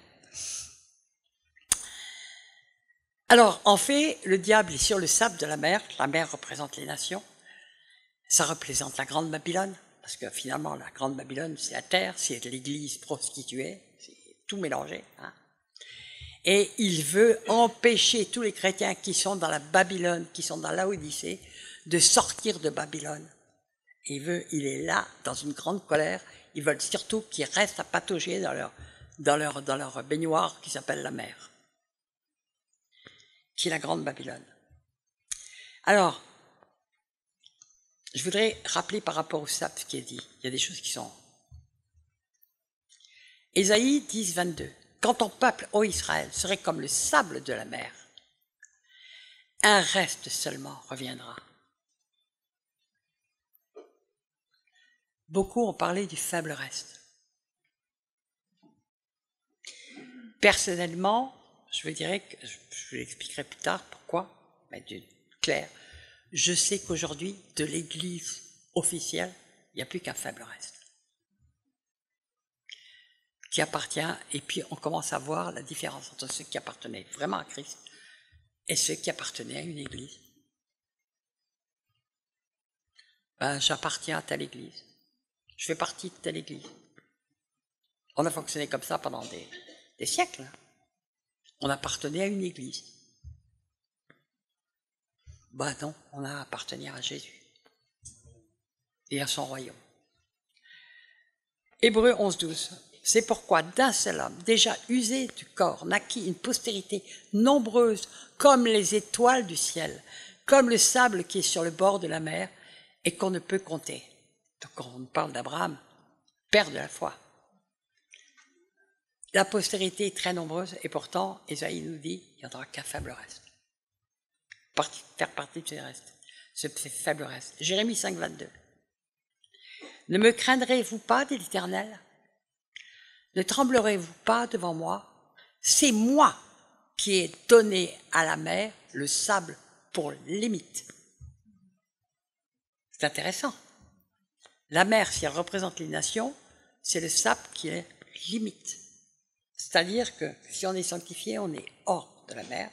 Alors, en fait, le diable est sur le sable de la mer. La mer représente les nations. Ça représente la Grande Babylone. Parce que finalement, la Grande Babylone, c'est la terre, c'est l'église prostituée, c'est tout mélangé, hein. Et il veut empêcher tous les chrétiens qui sont dans la Babylone, qui sont dans l'Odyssée, de sortir de Babylone. Il est là, dans une grande colère. Ils veulent surtout qu'ils restent à patauger dans leur baignoire qui s'appelle la mer, qui est la Grande Babylone. Alors, je voudrais rappeler par rapport au sable ce qui est dit. Il y a des choses qui sont... Ésaïe 10, 22. Quand ton peuple, ô Israël, serait comme le sable de la mer, un reste seulement reviendra. Beaucoup ont parlé du faible reste. Personnellement, je vous dirais que, je vous l'expliquerai plus tard pourquoi, mais clair, je sais qu'aujourd'hui, de l'Église officielle, il n'y a plus qu'un faible reste qui appartient, et puis on commence à voir la différence entre ceux qui appartenaient vraiment à Christ et ceux qui appartenaient à une Église. Ben, j'appartiens à telle Église, je fais partie de telle Église. On a fonctionné comme ça pendant des siècles. On appartenait à une Église. Ben non, on a appartenu à Jésus et à son royaume. Hébreux 11-12. C'est pourquoi d'un seul homme, déjà usé du corps, naquit une postérité nombreuse comme les étoiles du ciel, comme le sable qui est sur le bord de la mer et qu'on ne peut compter. Donc quand on parle d'Abraham, père de la foi. La postérité est très nombreuse et pourtant, Ésaïe nous dit qu'il n'y en aura qu'un faible reste. Faire partie de ce reste, ce faible reste. Jérémie 5,22. Ne me craindrez-vous pas de l'Éternel ? Ne tremblerez-vous pas devant moi? C'est moi qui ai donné à la mer le sable pour limite. C'est intéressant. La mer, si elle représente les nations, c'est le sable qui est limite. C'est-à-dire que si on est sanctifié, on est hors de la mer.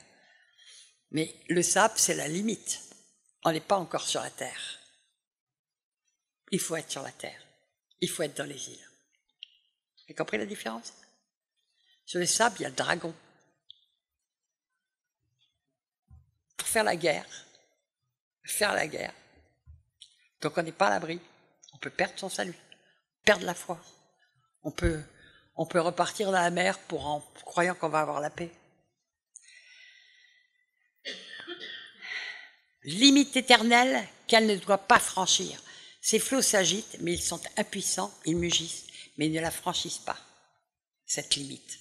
Mais le sable, c'est la limite. On n'est pas encore sur la terre. Il faut être sur la terre. Il faut être dans les îles. Vous avez compris la différence? Sur les sables, il y a le dragon. Pour faire la guerre. Donc on n'est pas à l'abri. On peut perdre son salut, perdre la foi. On peut repartir dans la mer en croyant qu'on va avoir la paix. Limite éternelle qu'elle ne doit pas franchir. Ces flots s'agitent, mais ils sont impuissants, ils mugissent, mais ils ne la franchissent pas, cette limite.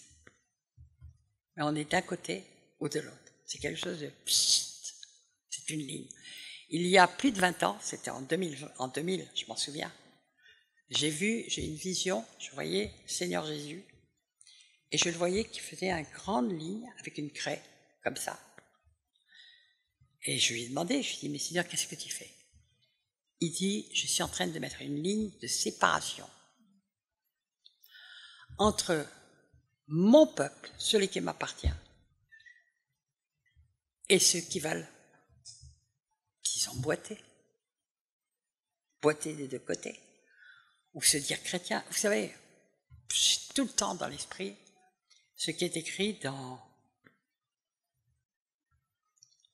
Mais on est d'un côté ou de l'autre. C'est quelque chose de... C'est une ligne. Il y a plus de 20 ans, c'était en 2000, je m'en souviens, j'ai une vision, je voyais Seigneur Jésus, et je le voyais qui faisait une grande ligne avec une craie, comme ça. Et je lui ai demandé, je lui ai dit, mais Seigneur, qu'est-ce que tu fais? Il dit, je suis en train de mettre une ligne de séparation entre mon peuple, celui qui m'appartient, et ceux qui veulent, qui sont boités des deux côtés, ou se dire chrétien. Vous savez, j'ai tout le temps dans l'esprit ce qui est écrit dans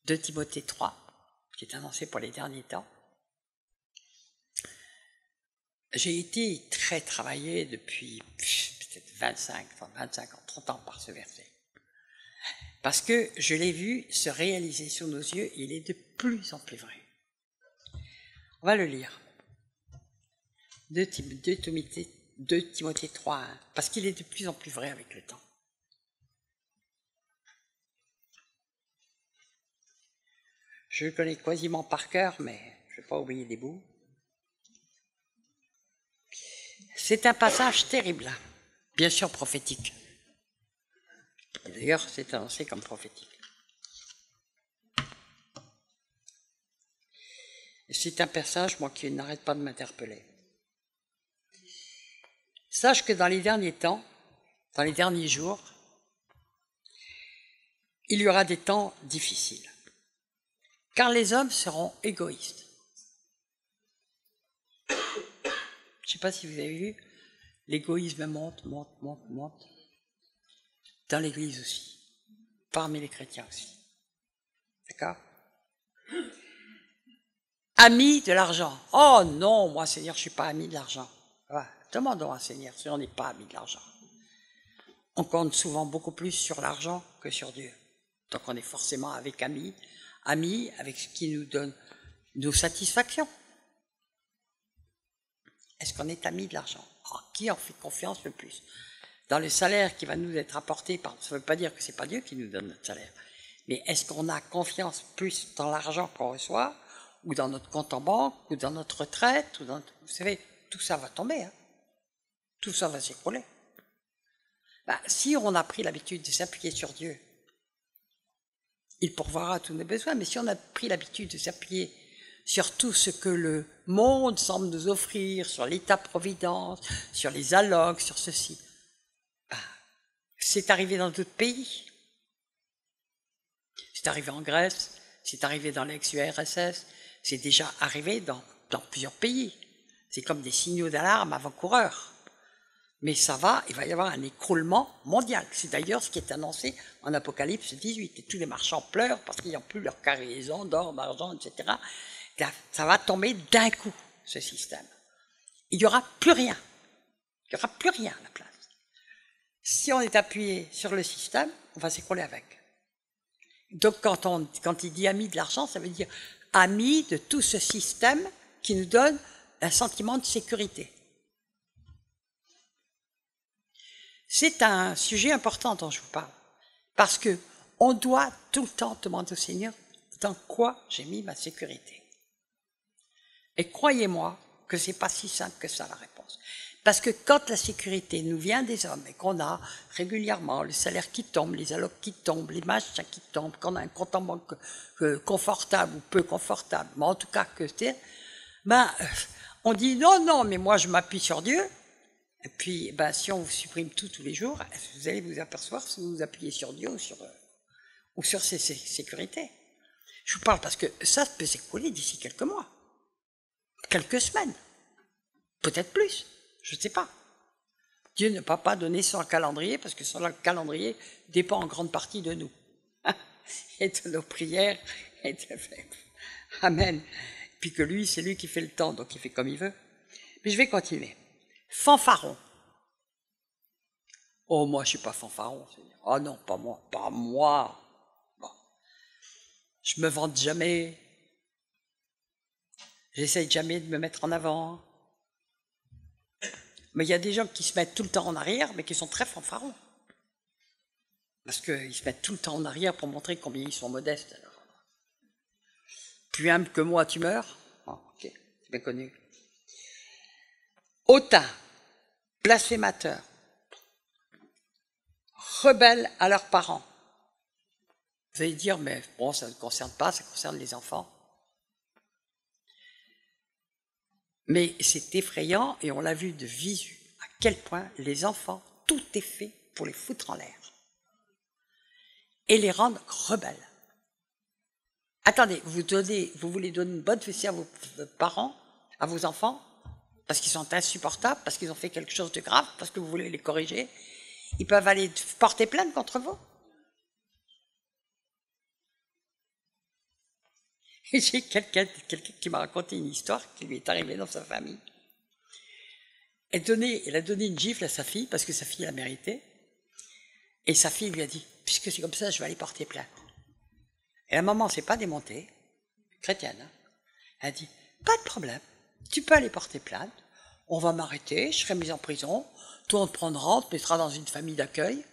2 Timothée 3, qui est annoncé pour les derniers temps. J'ai été très travaillé depuis peut-être 25 ans, 30 ans par ce verset. Parce que je l'ai vu se réaliser sous nos yeux, et il est de plus en plus vrai. On va le lire. 2 Timothée 3, 1, parce qu'il est de plus en plus vrai avec le temps. Je le connais quasiment par cœur, mais je ne vais pas oublier des bouts. C'est un passage terrible, bien sûr prophétique. Et d'ailleurs, c'est annoncé comme prophétique. C'est un passage, moi, qui n'arrête pas de m'interpeller. Sache que dans les derniers temps, dans les derniers jours, il y aura des temps difficiles. Car les hommes seront égoïstes. Je ne sais pas si vous avez vu, l'égoïsme monte. Dans l'Église aussi. Parmi les chrétiens aussi. D'accord? Amis de l'argent. Oh non, moi, Seigneur, je ne suis pas ami de l'argent. Ouais, demandons à Seigneur si on n'est pas ami de l'argent. On compte souvent beaucoup plus sur l'argent que sur Dieu. Donc on est forcément avec amis avec ce qui nous donne nos satisfactions. Est-ce qu'on est amis de l'argent? Qui en fait confiance le plus? Dans le salaire qui va nous être apporté, ça ne veut pas dire que ce n'est pas Dieu qui nous donne notre salaire, mais est-ce qu'on a confiance plus dans l'argent qu'on reçoit, ou dans notre compte en banque, ou dans notre retraite, vous savez, tout ça va tomber, hein. Tout ça va s'écrouler. Si on a pris l'habitude de s'appuyer sur Dieu, il pourvoira à tous nos besoins, mais si on a pris l'habitude de s'appuyer sur tout ce que le monde semble nous offrir, sur l'État-providence, sur les allocs, sur ceci, c'est arrivé dans d'autres pays. C'est arrivé en Grèce, c'est arrivé dans l'ex-URSS, c'est déjà arrivé dans plusieurs pays. C'est comme des signaux d'alarme avant-coureurs. Mais ça va, il va y avoir un écroulement mondial. C'est d'ailleurs ce qui est annoncé en Apocalypse 18. Et tous les marchands pleurent parce qu'ils n'ont plus leur cargaison d'or, d'argent, etc. Ça va tomber d'un coup, ce système. Il n'y aura plus rien. Il n'y aura plus rien à la place. Si on est appuyé sur le système, on va s'écrouler avec. Donc quand il dit ami de l'argent, ça veut dire ami de tout ce système qui nous donne un sentiment de sécurité. C'est un sujet important dont je vous parle, parce que on doit tout le temps demander au Seigneur dans quoi j'ai mis ma sécurité. Et croyez-moi que c'est pas si simple que ça la réponse. Parce que quand la sécurité nous vient des hommes et qu'on a régulièrement le salaire qui tombe, les allocs qui tombent, les machins qui tombent, qu'on a un compte en banque confortable ou peu confortable, mais en tout cas que c'est, on dit non, mais moi je m'appuie sur Dieu. Et puis, si on vous supprime tout tous les jours, vous allez vous apercevoir si vous vous appuyez sur Dieu ou sur ses sécurités. Je vous parle parce que ça peut s'écouler d'ici quelques mois, quelques semaines, peut-être plus, je ne sais pas. Dieu ne va pas donner son calendrier parce que son calendrier dépend en grande partie de nous et de nos prières et de... Amen. Puis que lui, c'est lui qui fait le temps, donc il fait comme il veut. Mais je vais continuer. Fanfaron. Oh, moi, je suis pas fanfaron. Oh non, pas moi, pas moi. Bon. Je me vante jamais. J'essaye jamais de me mettre en avant. Mais il y a des gens qui se mettent tout le temps en arrière, mais qui sont très fanfarons. Parce qu'ils se mettent tout le temps en arrière pour montrer combien ils sont modestes. Alors. Plus humble que moi, tu meurs. Oh, ok, c'est bien connu. Hautain, blasphémateurs, rebelles à leurs parents. Vous allez dire, mais bon, ça ne concerne pas, ça concerne les enfants. Mais c'est effrayant, et on l'a vu de visu, à quel point les enfants, tout est fait pour les foutre en l'air. Et les rendre rebelles. Attendez, vous voulez donner une bonne fessée à vos parents, à vos enfants, parce qu'ils sont insupportables, parce qu'ils ont fait quelque chose de grave, parce que vous voulez les corriger, ils peuvent aller porter plainte contre vous. Et j'ai quelqu'un qui m'a raconté une histoire qui lui est arrivée dans sa famille. Elle a donné une gifle à sa fille, parce que sa fille l'a mérité, et sa fille lui a dit, puisque c'est comme ça, je vais aller porter plainte. Et la maman s'est pas démontée, chrétienne, hein. Elle a dit, pas de problème, tu peux aller porter plainte, on va m'arrêter, je serai mise en prison, toi on te prendra, on te mettra dans une famille d'accueil,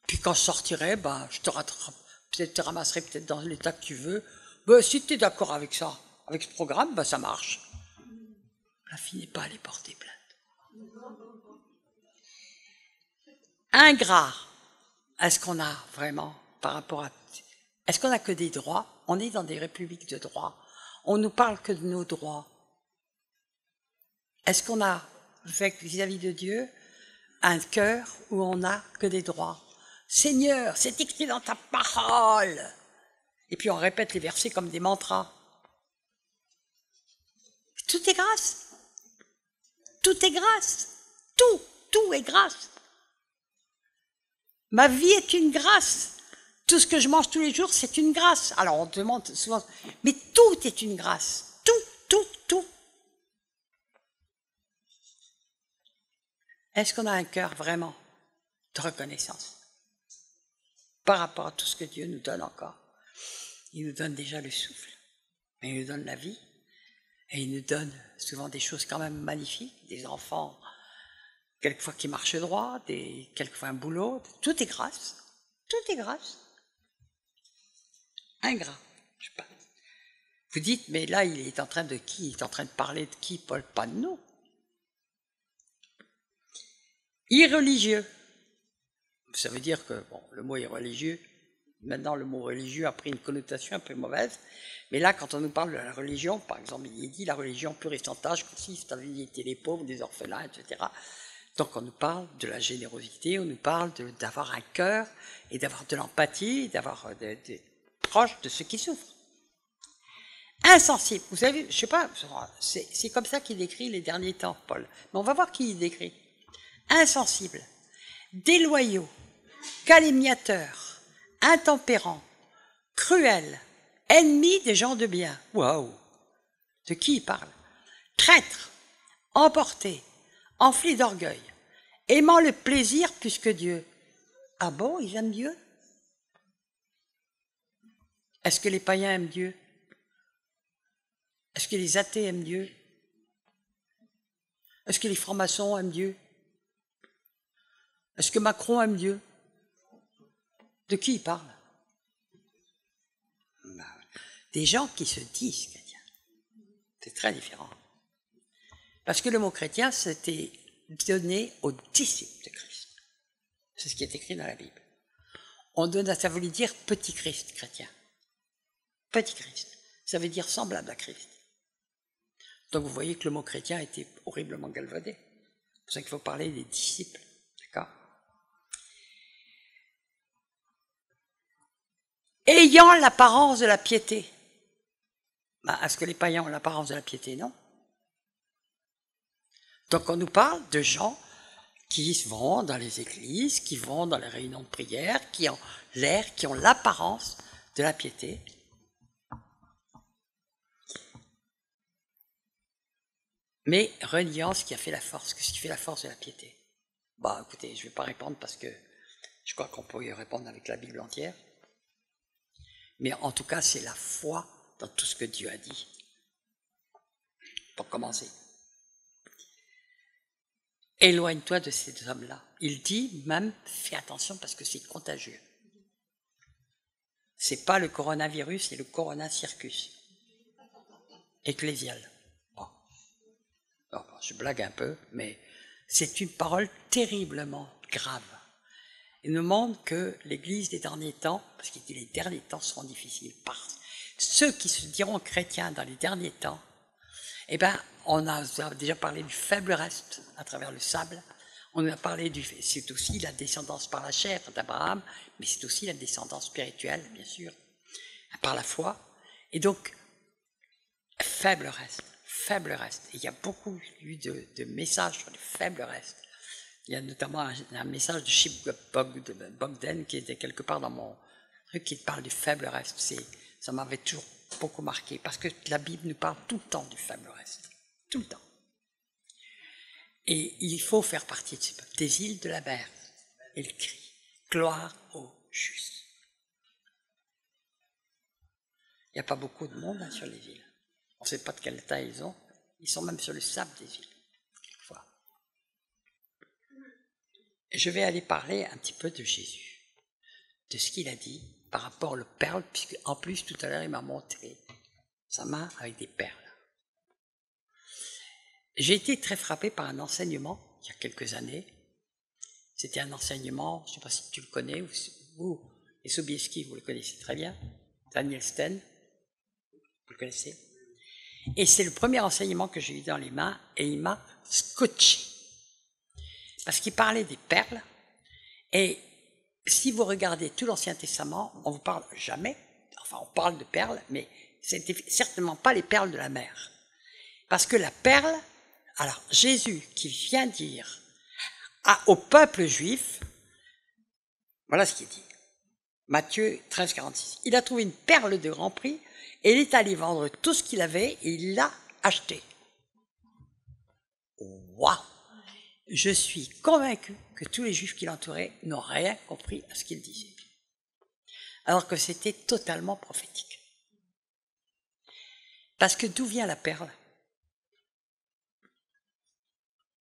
puis quand je sortirai, je te ramasserai peut-être dans l'état que tu veux. Si tu es d'accord avec ça, avec ce programme, ça marche. La fille n'est pas allée porter plainte. Ingrat, est-ce qu'on a vraiment, par rapport à... Est-ce qu'on a que des droits? On est dans des républiques de droit. On nous parle que de nos droits. Est-ce qu'on a, vis-à-vis de Dieu, un cœur où on n'a que des droits? Seigneur, c'est écrit dans ta parole. Et puis on répète les versets comme des mantras. Tout est grâce. Tout est grâce. Tout est grâce. Ma vie est une grâce. Tout ce que je mange tous les jours, c'est une grâce. Alors on demande souvent, mais tout est une grâce. Tout. Est-ce qu'on a un cœur vraiment de reconnaissance par rapport à tout ce que Dieu nous donne encore? Il nous donne déjà le souffle, mais il nous donne la vie, et il nous donne souvent des choses quand même magnifiques, des enfants, quelquefois qui marchent droit, quelquefois un boulot, tout est grâce. Tout est grâce. Ingrat, je sais pas. Vous dites, mais là, il est en train de qui? Il est en train de parler de qui? Paul, pas de nous. Irreligieux. Ça veut dire que, bon, le mot irreligieux, maintenant le mot religieux a pris une connotation un peu mauvaise, mais là, quand on nous parle de la religion, par exemple, il est dit la religion pure et sans tâche consiste à visiter les pauvres, des orphelins, etc. Donc on nous parle de la générosité, on nous parle d'avoir un cœur et d'avoir de l'empathie, d'avoir des proches de ceux qui souffrent. Insensible, vous savez, je sais pas, c'est comme ça qu'il décrit les derniers temps, Paul. Mais on va voir qui il décrit. Insensible, déloyaux, calomniateurs, intempérants, cruels, ennemis des gens de bien. Waouh! De qui il parle? Traîtres, emportés, enflés d'orgueil, aimant le plaisir plus que Dieu. Ah bon, ils aiment Dieu? Est-ce que les païens aiment Dieu? Est-ce que les athées aiment Dieu? Est-ce que les francs-maçons aiment Dieu? Est-ce que Macron aime Dieu? De qui il parle? Des gens qui se disent chrétiens. C'est très différent. Parce que le mot chrétien, c'était donné aux disciples de Christ. C'est ce qui est écrit dans la Bible. On donne, ça voulait dire petit Christ chrétien. Petit Christ. Ça veut dire semblable à Christ. Donc vous voyez que le mot chrétien a été horriblement galvaudé. C'est pour ça qu'il faut parler des disciples. D'accord? Ayant l'apparence de la piété. Ben, est-ce que les païens ont l'apparence de la piété? Non. Donc on nous parle de gens qui vont dans les églises, qui vont dans les réunions de prière, qui ont l'air, qui ont l'apparence de la piété. Mais reniant ce qui a fait la force, ce qui fait la force de la piété. Bah écoutez, je ne vais pas répondre parce que je crois qu'on peut y répondre avec la Bible entière. Mais en tout cas, c'est la foi dans tout ce que Dieu a dit. Pour commencer. Éloigne-toi de ces hommes-là. Il dit même, fais attention parce que c'est contagieux. C'est pas le coronavirus, c'est le corona circus. Ecclésial. Bon. Alors, je blague un peu, mais c'est une parole terriblement grave. Il nous montre que l'Église des derniers temps, parce qu'il dit les derniers temps seront difficiles, parce ceux qui se diront chrétiens dans les derniers temps, eh bien, on a déjà parlé du faible reste à travers le sable, on a parlé c'est aussi la descendance par la chair d'Abraham, mais c'est aussi la descendance spirituelle, bien sûr, par la foi, et donc, faible reste, faible reste. Et il y a beaucoup eu de messages sur le faible reste. Il y a notamment un message de Chip Bogdan qui était quelque part dans mon truc qui parle du faible reste. Ça m'avait toujours beaucoup marqué parce que la Bible nous parle tout le temps du faible reste. Tout le temps. Et il faut faire partie de ce peuple. Des îles de la mer. Il crie gloire aux justes. Il n'y a pas beaucoup de monde sur les îles. On ne sait pas de quelle taille ils ont. Ils sont même sur le sable des îles. Je vais aller parler un petit peu de Jésus, de ce qu'il a dit par rapport aux perles, puisque en plus tout à l'heure il m'a montré sa main avec des perles. J'ai été très frappé par un enseignement il y a quelques années. C'était un enseignement, je ne sais pas si tu le connais, ou et Sobieski, vous le connaissez très bien, Daniel Sten, vous le connaissez. Et c'est le premier enseignement que j'ai eu dans les mains et il m'a scotché. Parce qu'il parlait des perles, et si vous regardez tout l'Ancien Testament, on ne vous parle jamais, enfin on parle de perles, mais c'était certainement pas les perles de la mer. Parce que la perle, alors Jésus qui vient dire au peuple juif, voilà ce qu'il dit, Matthieu 13, 46, il a trouvé une perle de grand prix, et il est allé vendre tout ce qu'il avait, et il l'a acheté. Waouh! Je suis convaincu que tous les juifs qui l'entouraient n'ont rien compris à ce qu'il disait. Alors que c'était totalement prophétique. Parce que d'où vient la perle?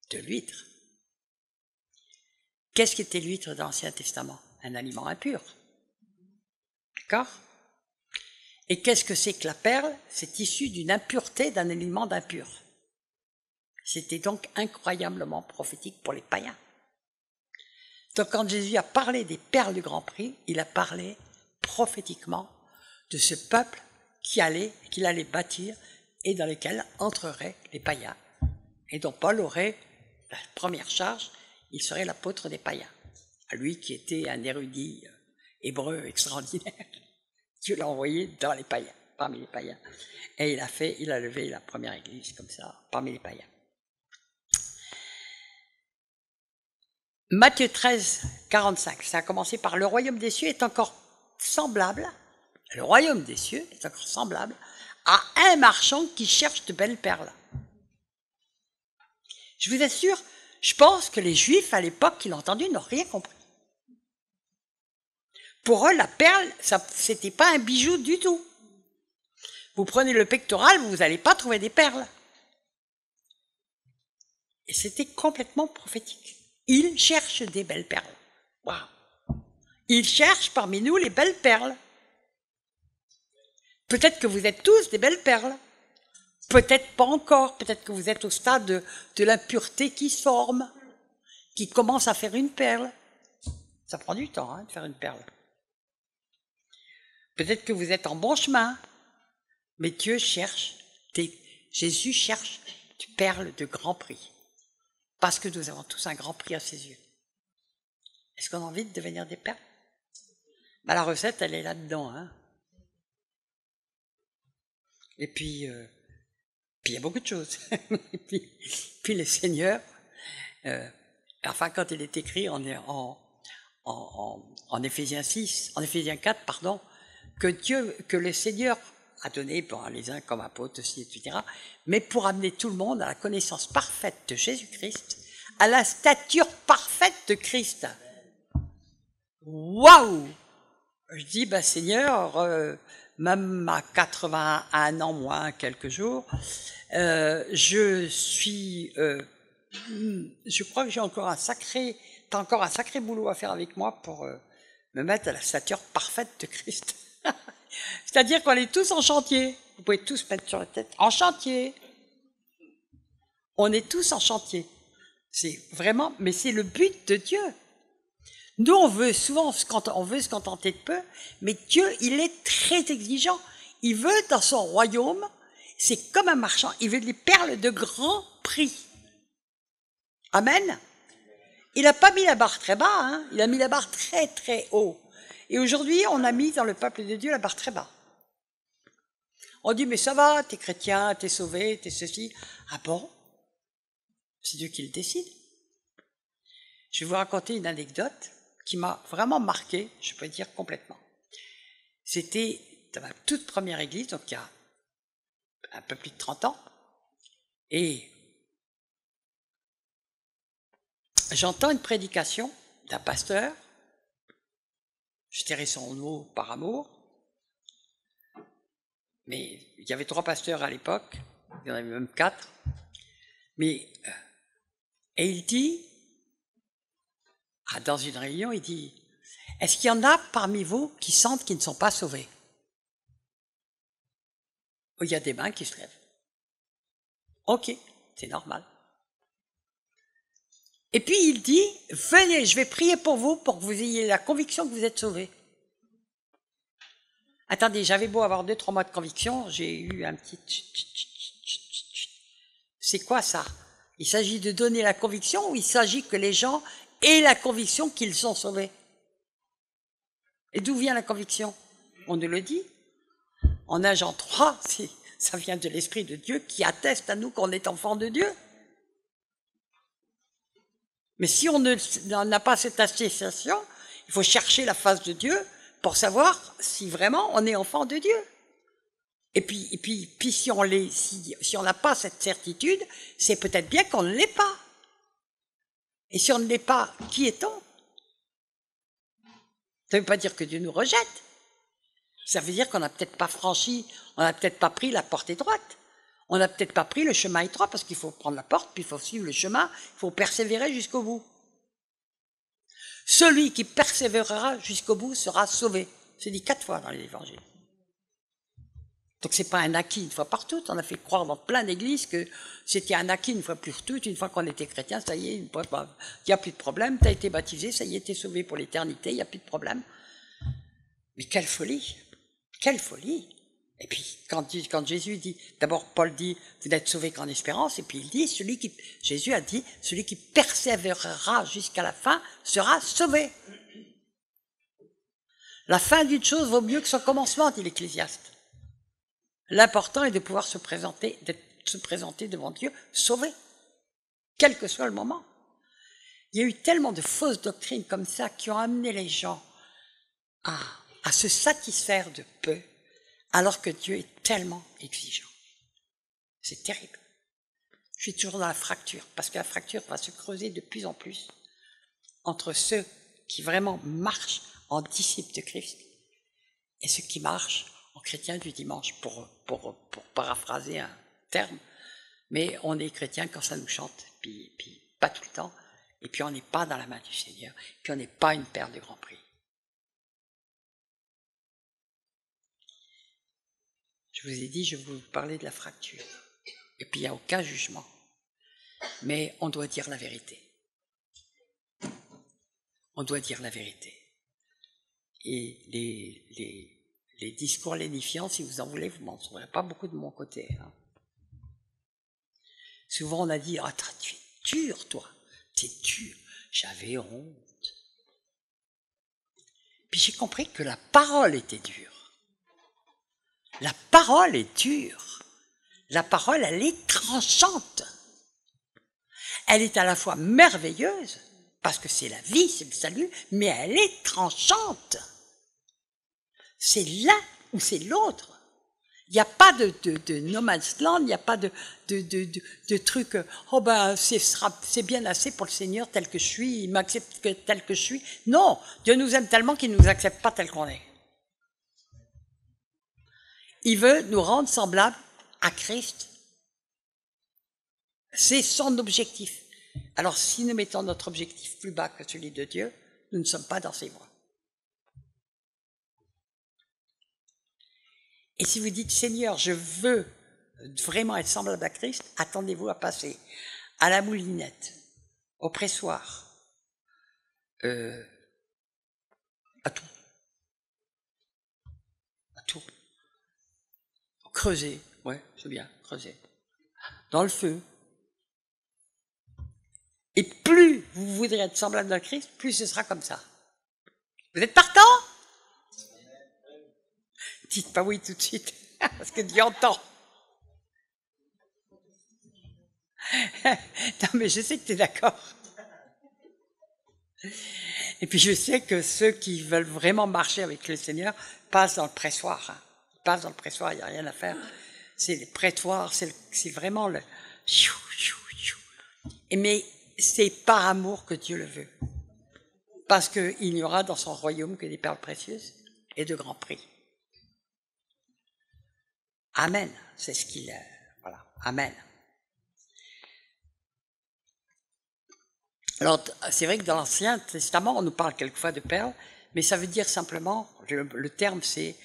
De l'huître. Qu'est-ce qu'était l'huître dans l'Ancien Testament? Un aliment impur. D'accord? Et qu'est-ce que c'est que la perle? C'est issu d'une impureté d'un aliment d'impur. C'était donc incroyablement prophétique pour les païens. Donc quand Jésus a parlé des perles du Grand Prix, il a parlé prophétiquement de ce peuple qu'il allait bâtir et dans lequel entreraient les païens. Et dont Paul aurait la première charge, il serait l'apôtre des païens. À lui qui était un érudit hébreu extraordinaire, Dieu l'a envoyé dans les païens, parmi les païens. Et il a levé la première église comme ça, parmi les païens. Matthieu 13, 45, ça a commencé par le royaume des cieux est encore semblable, le royaume des cieux est encore semblable à un marchand qui cherche de belles perles. Je vous assure, je pense que les Juifs à l'époque qui l'ont entendu n'ont rien compris. Pour eux, la perle, c'était pas un bijou du tout. Vous prenez le pectoral, vous n'allez pas trouver des perles. Et c'était complètement prophétique. Ils cherchent des belles perles. Waouh! Ils cherchent parmi nous les belles perles. Peut-être que vous êtes tous des belles perles. Peut-être pas encore. Peut-être que vous êtes au stade de l'impureté qui se forme, qui commence à faire une perle. Ça prend du temps de faire une perle. Peut-être que vous êtes en bon chemin, mais Jésus cherche des perles de grand prix. Parce que nous avons tous un grand prix à ses yeux. Est-ce qu'on a envie de devenir des perles? La recette, elle est là-dedans. Et puis, il y a beaucoup de choses. Et puis le Seigneur, quand il est écrit en Éphésiens 4, que le Seigneur a donné pour les uns comme apôtres aussi, etc., mais pour amener tout le monde à la connaissance parfaite de Jésus-Christ, à la stature parfaite de Christ. Waouh! Je dis, Seigneur, même à 81 ans moins quelques jours, je crois que j'ai encore t'as encore un sacré boulot à faire avec moi pour me mettre à la stature parfaite de Christ. C'est-à-dire qu'on est tous en chantier. Vous pouvez tous mettre sur la tête, en chantier. On est tous en chantier. C'est vraiment, mais c'est le but de Dieu. Nous, on veut souvent se contenter de peu, mais Dieu, il est très exigeant. Il veut, dans son royaume, c'est comme un marchand, il veut des perles de grand prix. Amen. Il n'a pas mis la barre très bas, il a mis la barre très très haut. Et aujourd'hui, on a mis dans le peuple de Dieu la barre très bas. On dit, mais ça va, t'es chrétien, t'es sauvé, t'es ceci. Ah bon? C'est Dieu qui le décide. Je vais vous raconter une anecdote qui m'a vraiment marqué, je peux dire complètement. C'était dans ma toute première église, donc il y a un peu plus de 30 ans, et j'entends une prédication d'un pasteur, je tairai son nom par amour, mais il y avait 3 pasteurs à l'époque, il y en avait même 4, et il dit, dans une réunion, il dit, est-ce qu'il y en a parmi vous qui sentent qu'ils ne sont pas sauvés? Il y a des mains qui se lèvent. Ok, c'est normal. Et puis il dit, venez, je vais prier pour vous pour que vous ayez la conviction que vous êtes sauvés. Attendez, j'avais beau avoir 2-3 mois de conviction, j'ai eu un petit... C'est quoi ça? Il s'agit de donner la conviction ou il s'agit que les gens aient la conviction qu'ils sont sauvés? Et d'où vient la conviction? On nous le dit. En 1 Jean 3, ça vient de l'Esprit de Dieu qui atteste à nous qu'on est enfant de Dieu. Mais si on n'a pas cette attestation, il faut chercher la face de Dieu pour savoir si vraiment on est enfant de Dieu. Et puis si on n'a pas cette certitude, c'est peut-être bien qu'on ne l'est pas. Et si on ne l'est pas, qui est-on? Ça ne veut pas dire que Dieu nous rejette. Ça veut dire qu'on n'a peut-être pas franchi, on n'a peut-être pas pris la porte étroite. On n'a peut-être pas pris le chemin étroit parce qu'il faut prendre la porte, puis il faut suivre le chemin, il faut persévérer jusqu'au bout. Celui qui persévérera jusqu'au bout sera sauvé. C'est dit 4 fois dans les évangiles. Donc c'est pas un acquis une fois par toutes. On a fait croire dans plein d'églises que c'était un acquis une fois pour toutes. Une fois qu'on était chrétien, ça y est, il n'y a plus de problème. Tu as été baptisé, ça y est, tu es sauvé pour l'éternité, il n'y a plus de problème. Mais quelle folie! Quelle folie! Et puis quand Jésus dit, d'abord Paul dit, vous n'êtes sauvés qu'en espérance, et puis il dit, Jésus a dit, celui qui persévérera jusqu'à la fin sera sauvé. La fin d'une chose vaut mieux que son commencement, dit l'Ecclésiaste. L'important est de pouvoir se présenter devant Dieu sauvé, quel que soit le moment. Il y a eu tellement de fausses doctrines comme ça qui ont amené les gens à se satisfaire de peu, alors que Dieu est tellement exigeant. C'est terrible. Je suis toujours dans la fracture, parce que la fracture va se creuser de plus en plus entre ceux qui vraiment marchent en disciples de Christ et ceux qui marchent en chrétiens du dimanche, pour paraphraser un terme, mais on est chrétien quand ça nous chante, puis pas tout le temps, et puis on n'est pas dans la main du Seigneur, puis on n'est pas une paire de Grand Prix. Je vous ai dit, je vais vous parler de la fracture, et puis il n'y a aucun jugement, mais on doit dire la vérité. On doit dire la vérité. Et les discours lénifiants, si vous en voulez, vous m'en trouverez pas beaucoup de mon côté. Hein. Souvent on a dit, ah, tu es dur, toi, t'es dur. J'avais honte. Puis j'ai compris que la parole était dure. La parole est dure. La parole, elle est tranchante. Elle est à la fois merveilleuse, parce que c'est la vie, c'est le salut, mais elle est tranchante. C'est l'un ou c'est l'autre. Il n'y a pas de no man's land, il n'y a pas de truc, oh ben c'est bien assez pour le Seigneur tel que je suis, il m'accepte tel que je suis. Non, Dieu nous aime tellement qu'il ne nous accepte pas tel qu'on est. Il veut nous rendre semblables à Christ. C'est son objectif. Alors si nous mettons notre objectif plus bas que celui de Dieu, nous ne sommes pas dans ses voies. Et si vous dites, Seigneur, je veux vraiment être semblable à Christ, attendez-vous à passer à la moulinette, au pressoir, à tout. À tout. Creuser, ouais, c'est bien, creuser. Dans le feu. Et plus vous voudrez être semblable à Christ, plus ce sera comme ça. Vous êtes partant? Dites pas oui tout de suite, parce que Dieu entend. Non, mais je sais que tu es d'accord. Et puis je sais que ceux qui veulent vraiment marcher avec le Seigneur passent dans le pressoir. Hein. Ils passent dans le pressoir, il n'y a rien à faire. C'est le prétoire, c'est vraiment le... Mais c'est par amour que Dieu le veut. Parce qu'il n'y aura dans son royaume que des perles précieuses et de grands prix. Amen, c'est ce qu'il est. Voilà, Amen. Alors, c'est vrai que dans l'Ancien Testament, on nous parle quelquefois de perles, mais ça veut dire simplement, le terme c'est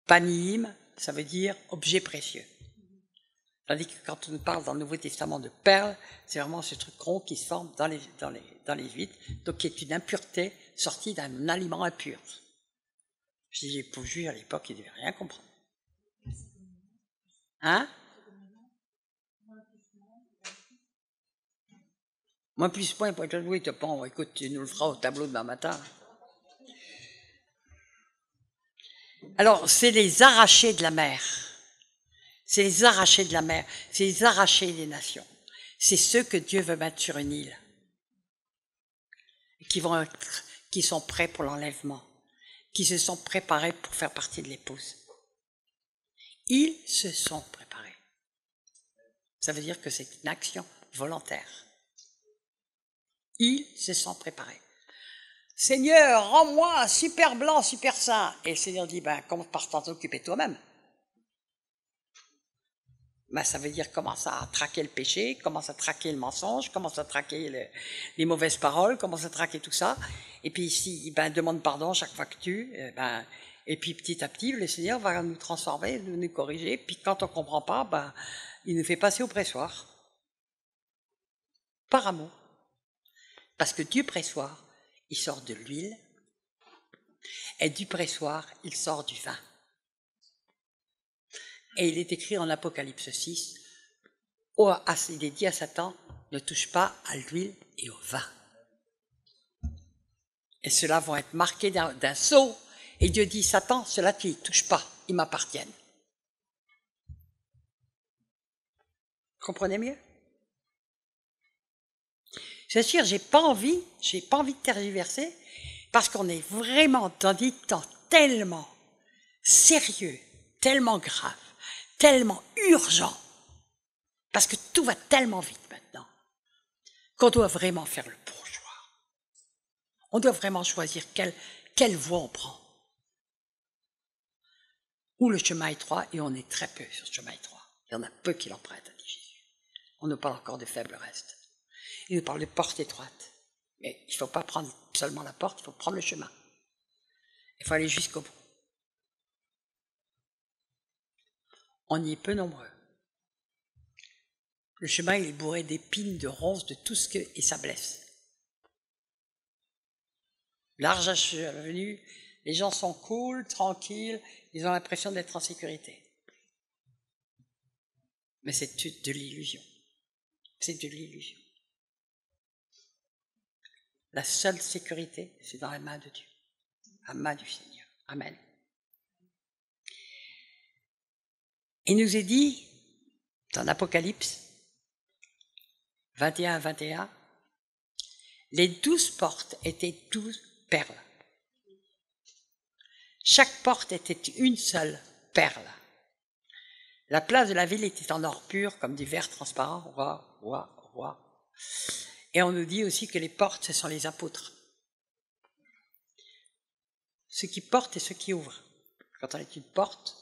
panim, ça veut dire objet précieux. Tandis que quand on nous parle dans le Nouveau Testament de perles, c'est vraiment ce truc rond qui se forme dans les huîtres, donc qui est une impureté sortie d'un aliment impur. Je dis, les pauvres juifs à l'époque, ils ne devaient rien comprendre. Hein? Moins plus point pour être oui, bon, écoute, tu nous le feras au tableau demain matin. Alors, c'est les arrachés de la mer. C'est les arrachés de la mer. C'est les arrachés des nations. C'est ceux que Dieu veut mettre sur une île. Qui sont prêts pour l'enlèvement. Qui se sont préparés pour faire partie de l'épouse. Ils se sont préparés. Ça veut dire que c'est une action volontaire. Ils se sont préparés. Seigneur, rends-moi super blanc, super saint. Et le Seigneur dit, commence par t'en occuper toi-même. Ça veut dire commence à traquer le péché, commence à traquer le mensonge, commence à traquer les mauvaises paroles, commence à traquer tout ça. Et puis ici, demande pardon chaque fois que Et puis petit à petit, le Seigneur va nous transformer, nous corriger. Puis quand on ne comprend pas, ben, il nous fait passer au pressoir. Par amour. Parce que du pressoir, il sort de l'huile. Et du pressoir, il sort du vin. Et il est écrit en Apocalypse 6, il est dit à Satan, ne touche pas à l'huile et au vin. Et ceux-là vont être marqués d'un sceau. Et Dieu dit, Satan, ceux-là, tu n'y touches pas, ils m'appartiennent. Comprenez mieux? C'est sûr, j'ai pas envie de tergiverser, parce qu'on est vraiment dans des temps tellement sérieux, tellement graves, tellement urgents, parce que tout va tellement vite maintenant, qu'on doit vraiment faire le bon choix. On doit vraiment choisir quelle voie on prend. Ou le chemin étroit, et on est très peu sur ce chemin étroit. Il y en a peu qui l'empruntent, a dit Jésus. On nous parle encore de faibles restes. Il nous parle de porte étroite. Mais il ne faut pas prendre seulement la porte, il faut prendre le chemin. Il faut aller jusqu'au bout. On y est peu nombreux. Le chemin, il est bourré d'épines, de ronces, de tout ce que... et ça blesse. L'argent est venu, les gens sont cool, tranquilles, ils ont l'impression d'être en sécurité. Mais c'est de l'illusion. C'est de l'illusion. La seule sécurité, c'est dans la main de Dieu, la main du Seigneur. Amen. Il nous est dit, dans l'Apocalypse 21, les 12 portes étaient 12 perles. Chaque porte était une seule perle. La place de la ville était en or pur, comme du verre transparent. Roi. Et on nous dit aussi que les portes, ce sont les apôtres. Ceux qui portent et ceux qui ouvrent. Quand on est une porte,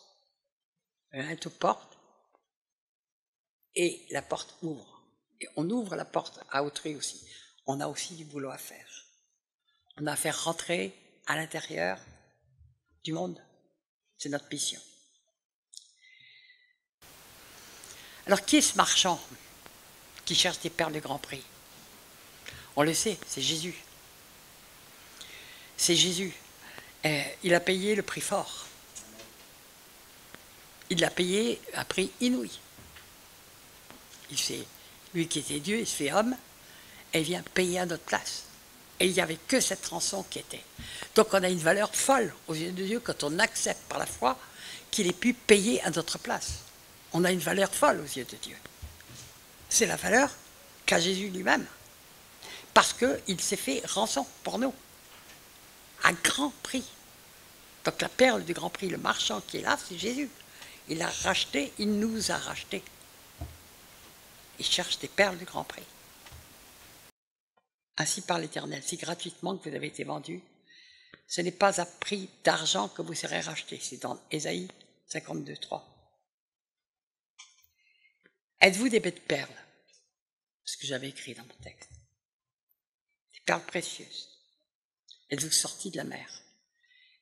un tout porte, et la porte ouvre. Et on ouvre la porte à autrui aussi. On a aussi du boulot à faire. On a à faire rentrer à l'intérieur du monde. C'est notre mission. Alors, qui est ce marchand qui cherche des perles de grand prix? On le sait, c'est Jésus. C'est Jésus. Il a payé le prix fort. Il l'a payé à prix inouï. Lui qui était Dieu, il se fait homme, et il vient payer à notre place. Et il n'y avait que cette rançon qui était. Donc on a une valeur folle aux yeux de Dieu quand on accepte par la foi qu'il ait pu payer à notre place. On a une valeur folle aux yeux de Dieu. C'est la valeur qu'a Jésus lui-même. Parce qu'il s'est fait rançon pour nous. À grand prix. Donc la perle du grand prix, le marchand qui est là, c'est Jésus. Il a racheté, il nous a rachetés. Il cherche des perles du grand prix. Ainsi par l'Éternel, si gratuitement que vous avez été vendus, ce n'est pas à prix d'argent que vous serez rachetés. C'est dans Ésaïe 52, 3. Êtes-vous des bêtes perles? Ce que j'avais écrit dans mon texte. Des perles précieuses. Êtes-vous sortis de la mer?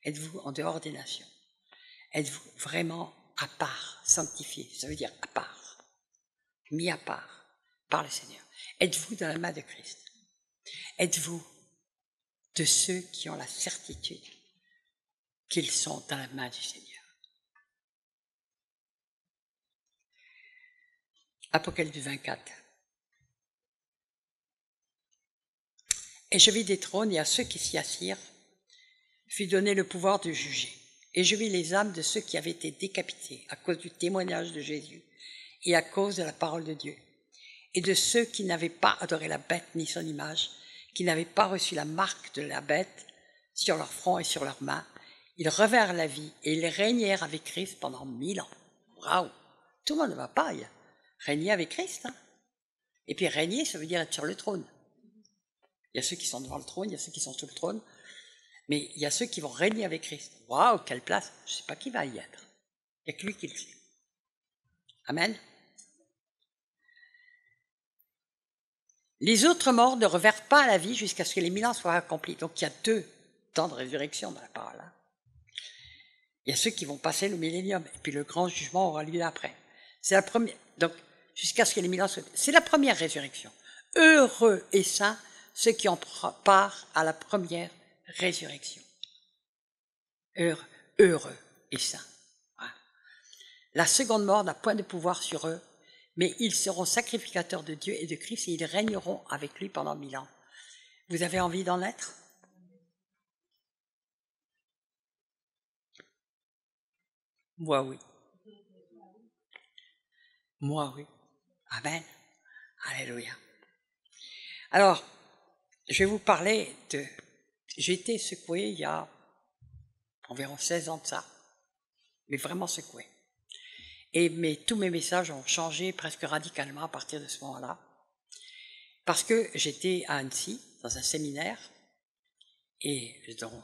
Êtes-vous en dehors des nations? Êtes-vous vraiment à part, sanctifié? Ça veut dire à part, mis à part par le Seigneur. Êtes-vous dans la main de Christ? Êtes-vous de ceux qui ont la certitude qu'ils sont dans la main du Seigneur? Apocalypse 24. Et je vis des trônes, et à ceux qui s'y assirent fut donné le pouvoir de juger. Et je vis les âmes de ceux qui avaient été décapités à cause du témoignage de Jésus et à cause de la parole de Dieu, et de ceux qui n'avaient pas adoré la bête ni son image, qui n'avaient pas reçu la marque de la bête sur leur front et sur leurs mains. Ils revinrent la vie et ils régnèrent avec Christ pendant 1000 ans. Waouh! Tout le monde ne va pas régner avec Christ. Hein? Et puis régner, ça veut dire être sur le trône. Il y a ceux qui sont devant le trône, il y a ceux qui sont sous le trône, mais il y a ceux qui vont régner avec Christ. Waouh, quelle place! Je ne sais pas qui va y être. Il n'y a que lui qui le sait. Amen. Les autres morts ne revinrent pas à la vie jusqu'à ce que les 1000 ans soient accomplis. Donc il y a 2 temps de résurrection dans la parole. Il y a ceux qui vont passer le millénium, et puis le grand jugement aura lieu après. C'est la première, donc, jusqu'à ce que les millénaires c'est la première résurrection. Heureux et saints ceux qui ont part à la première résurrection. Heureux et saints. Voilà. La seconde mort n'a point de pouvoir sur eux, mais ils seront sacrificateurs de Dieu et de Christ et ils régneront avec lui pendant 1000 ans. Vous avez envie d'en être? Moi, oui. Moi, oui. Amen. Alléluia. Alors, je vais vous parler de... J'ai été secoué il y a environ 16 ans de ça, mais vraiment secoué. Et tous mes messages ont changé presque radicalement à partir de ce moment-là, parce que j'étais à Annecy, dans un séminaire, et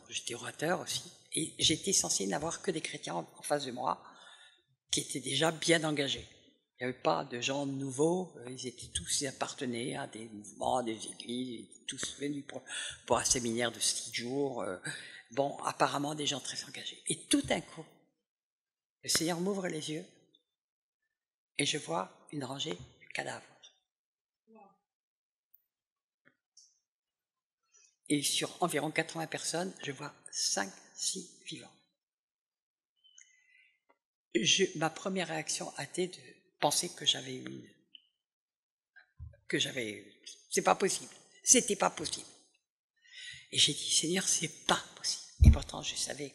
j'étais orateur aussi, et j'étais censé n'avoir que des chrétiens en face de moi, qui étaient déjà bien engagés. Il n'y avait pas de gens nouveaux, ils appartenaient à des mouvements, à des églises, ils étaient tous venus pour un séminaire de 6 jours. Bon, apparemment des gens très engagés. Et tout d'un coup, le Seigneur m'ouvre les yeux et je vois une rangée de cadavres. Et sur environ 80 personnes, je vois 5, 6 vivants. Ma première réaction a été de penser que c'est pas possible. C'était pas possible. Et j'ai dit, Seigneur, c'est pas possible. Et pourtant, je savais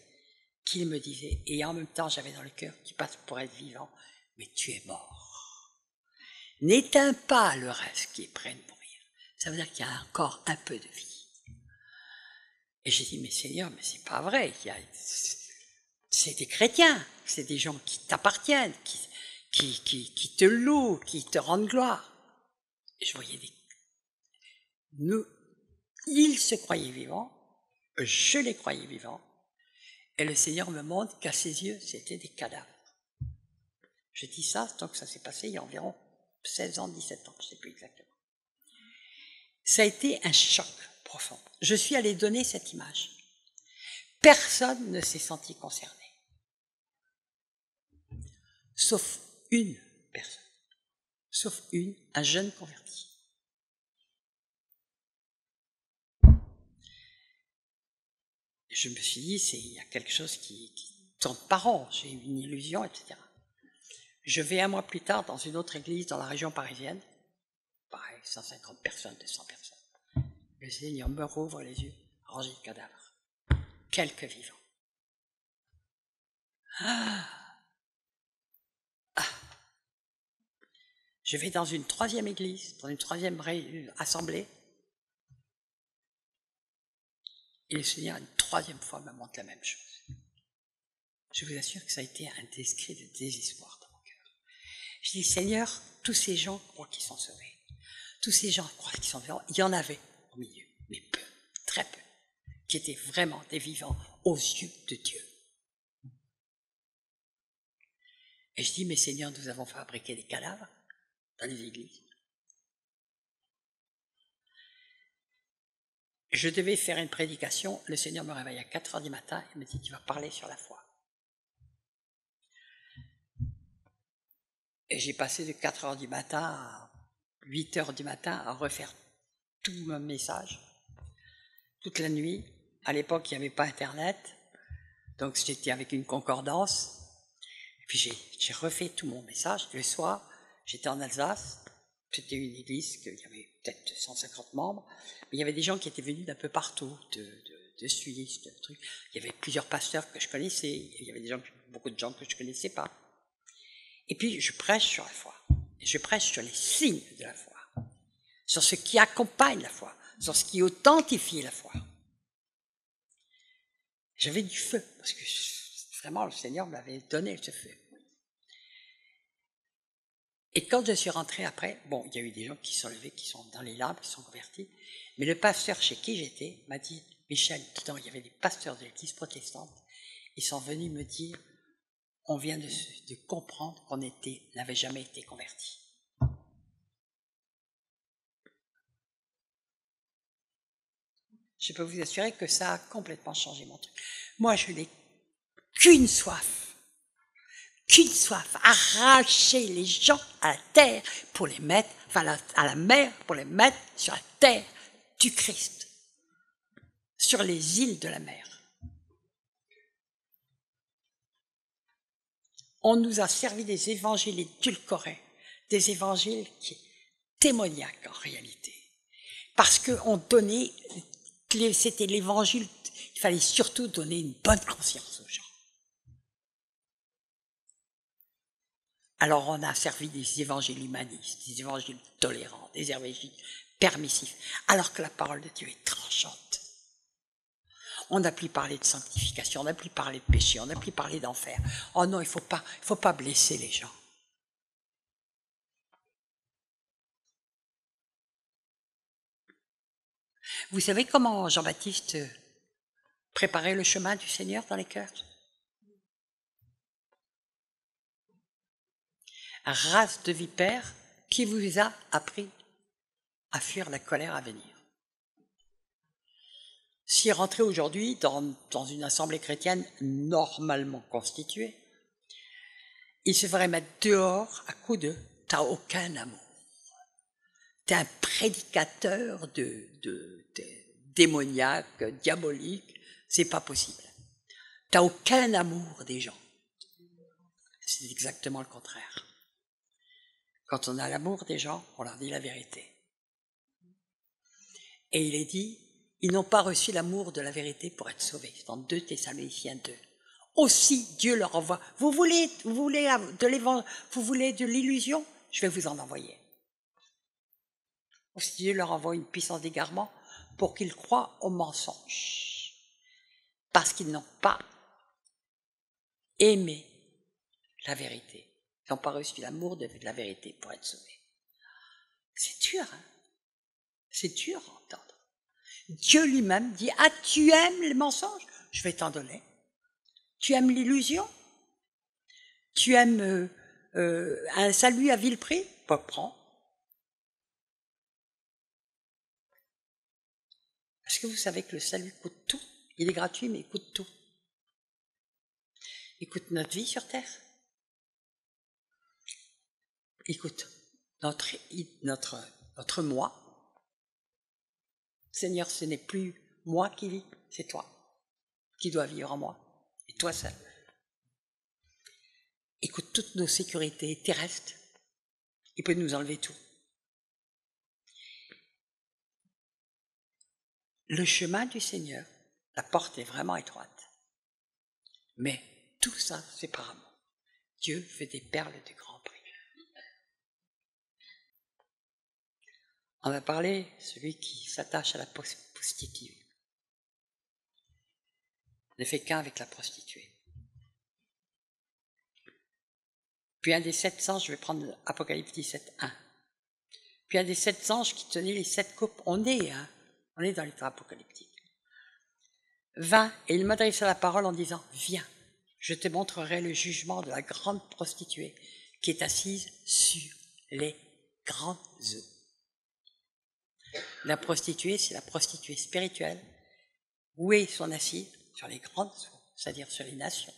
qu'il me disait, et en même temps, j'avais dans le cœur, tu passes pour être vivant, mais tu es mort. N'éteins pas le reste qui est prêt de mourir. Ça veut dire qu'il y a encore un peu de vie. Et j'ai dit, mais Seigneur, mais c'est pas vrai. C'est des chrétiens, c'est des gens qui t'appartiennent, qui te louent, qui te rendent gloire. Et je voyais ils se croyaient vivants, je les croyais vivants, et le Seigneur me montre qu'à ses yeux, c'était des cadavres. Je dis ça, tant que ça s'est passé il y a environ 16 ans, 17 ans, je ne sais plus exactement. Ça a été un choc profond. Je suis allé donner cette image. Personne ne s'est senti concerné. Sauf une personne. Sauf un jeune converti. Je me suis dit, il y a quelque chose qui tourne par rond, j'ai eu une illusion, etc. Je vais un mois plus tard dans une autre église dans la région parisienne, pareil, 150 personnes, 200 personnes. Le Seigneur me rouvre les yeux, rangé de cadavres. Quelques vivants. Je vais dans une troisième église, dans une troisième assemblée, et le Seigneur, une troisième fois, me montre la même chose. Je vous assure que ça a été un cri de désespoir dans mon cœur. Je dis, Seigneur, tous ces gens croient qu'ils sont sauvés. Tous ces gens croient qu'ils sont vivants. Il y en avait au milieu, mais peu, très peu, qui étaient vraiment des vivants aux yeux de Dieu. Et je dis, mais Seigneur, nous avons fabriqué des cadavres dans les églises. Je devais faire une prédication, le Seigneur me réveille à 4 heures du matin et me dit, tu vas parler sur la foi. Et j'ai passé de 4 heures du matin à 8 heures du matin à refaire tout mon message, toute la nuit. À l'époque, il n'y avait pas Internet, donc j'étais avec une concordance. Et puis j'ai refait tout mon message. Le soir, j'étais en Alsace. C'était une église qu'il y avait peut-être 150 membres, mais il y avait des gens qui étaient venus d'un peu partout, de Suisse, de trucs. Il y avait plusieurs pasteurs que je connaissais, il y avait beaucoup de gens que je ne connaissais pas. Et puis je prêche sur la foi. Et je prêche sur les signes de la foi, sur ce qui accompagne la foi, sur ce qui authentifie la foi. J'avais du feu, parce que vraiment le Seigneur m'avait donné ce feu. Et quand je suis rentré après, bon, il y a eu des gens qui sont levés, qui sont dans les larmes, qui sont convertis, mais le pasteur chez qui j'étais m'a dit, Michel, dedans, il y avait des pasteurs de l'église protestante, ils sont venus me dire, on vient de comprendre qu'on n'avait jamais été convertis. Je peux vous assurer que ça a complètement changé mon truc. Moi, je l'ai qu'une soif, arracher les gens à la terre pour les mettre, à la mer pour les mettre sur la terre du Christ, sur les îles de la mer. On nous a servi des évangiles édulcorés, des évangiles qui sont démoniaques en réalité, parce qu'on donnait, c'était l'évangile, il fallait surtout donner une bonne conscience aux gens. Alors on a servi des évangiles humanistes, des évangiles tolérants, des évangiles permissifs, alors que la parole de Dieu est tranchante. On n'a plus parlé de sanctification, on n'a plus parlé de péché, on n'a plus parlé d'enfer. Oh non, il faut pas blesser les gens. Vous savez comment Jean-Baptiste préparait le chemin du Seigneur dans les cœurs? Race de vipères, qui vous a appris à fuir la colère à venir? S'il rentrait aujourd'hui dans une assemblée chrétienne normalement constituée, il se ferait mettre dehors à coups de « t'as aucun amour ». T'es un prédicateur de démoniaque, diabolique, c'est pas possible. T'as aucun amour des gens. C'est exactement le contraire. Quand on a l'amour des gens, on leur dit la vérité. Et il est dit, ils n'ont pas reçu l'amour de la vérité pour être sauvés. C'est dans 2 Thessaloniciens 2. Aussi, Dieu leur envoie. Vous voulez de l'illusion? Je vais vous en envoyer. Aussi, Dieu leur envoie une puissance d'égarement pour qu'ils croient au mensonge. Parce qu'ils n'ont pas aimé la vérité. Ils n'ont pas reçu l'amour de la vérité pour être sauvés. C'est dur, hein? C'est dur à entendre. Dieu lui-même dit, ah, tu aimes les mensonges? Je vais t'en donner. Tu aimes l'illusion? Tu aimes un salut à vil prix? Pas prends. Est-ce que vous savez que le salut coûte tout? Il est gratuit, mais il coûte tout. Il coûte notre vie sur terre. Il coûte notre moi. Seigneur, ce n'est plus moi qui vis, c'est toi qui dois vivre en moi, et toi seul. Il coûte toutes nos sécurités terrestres. Il peut nous enlever tout. Le chemin du Seigneur, la porte est vraiment étroite. Mais tout ça séparément. Dieu fait des perles de grand prix. On a parlé, celui qui s'attache à la prostituée ne fait qu'un avec la prostituée. Puis un des 7 anges, je vais prendre Apocalypse 17, 1. Puis un des 7 anges qui tenait les 7 coupes, on est dans les temps apocalyptiques, vint et il m'adressa la parole en disant, viens, je te montrerai le jugement de la grande prostituée qui est assise sur les grandes eaux. La prostituée, c'est la prostituée spirituelle. Où est son assise? Sur les grandes eaux, c'est-à-dire sur les nations.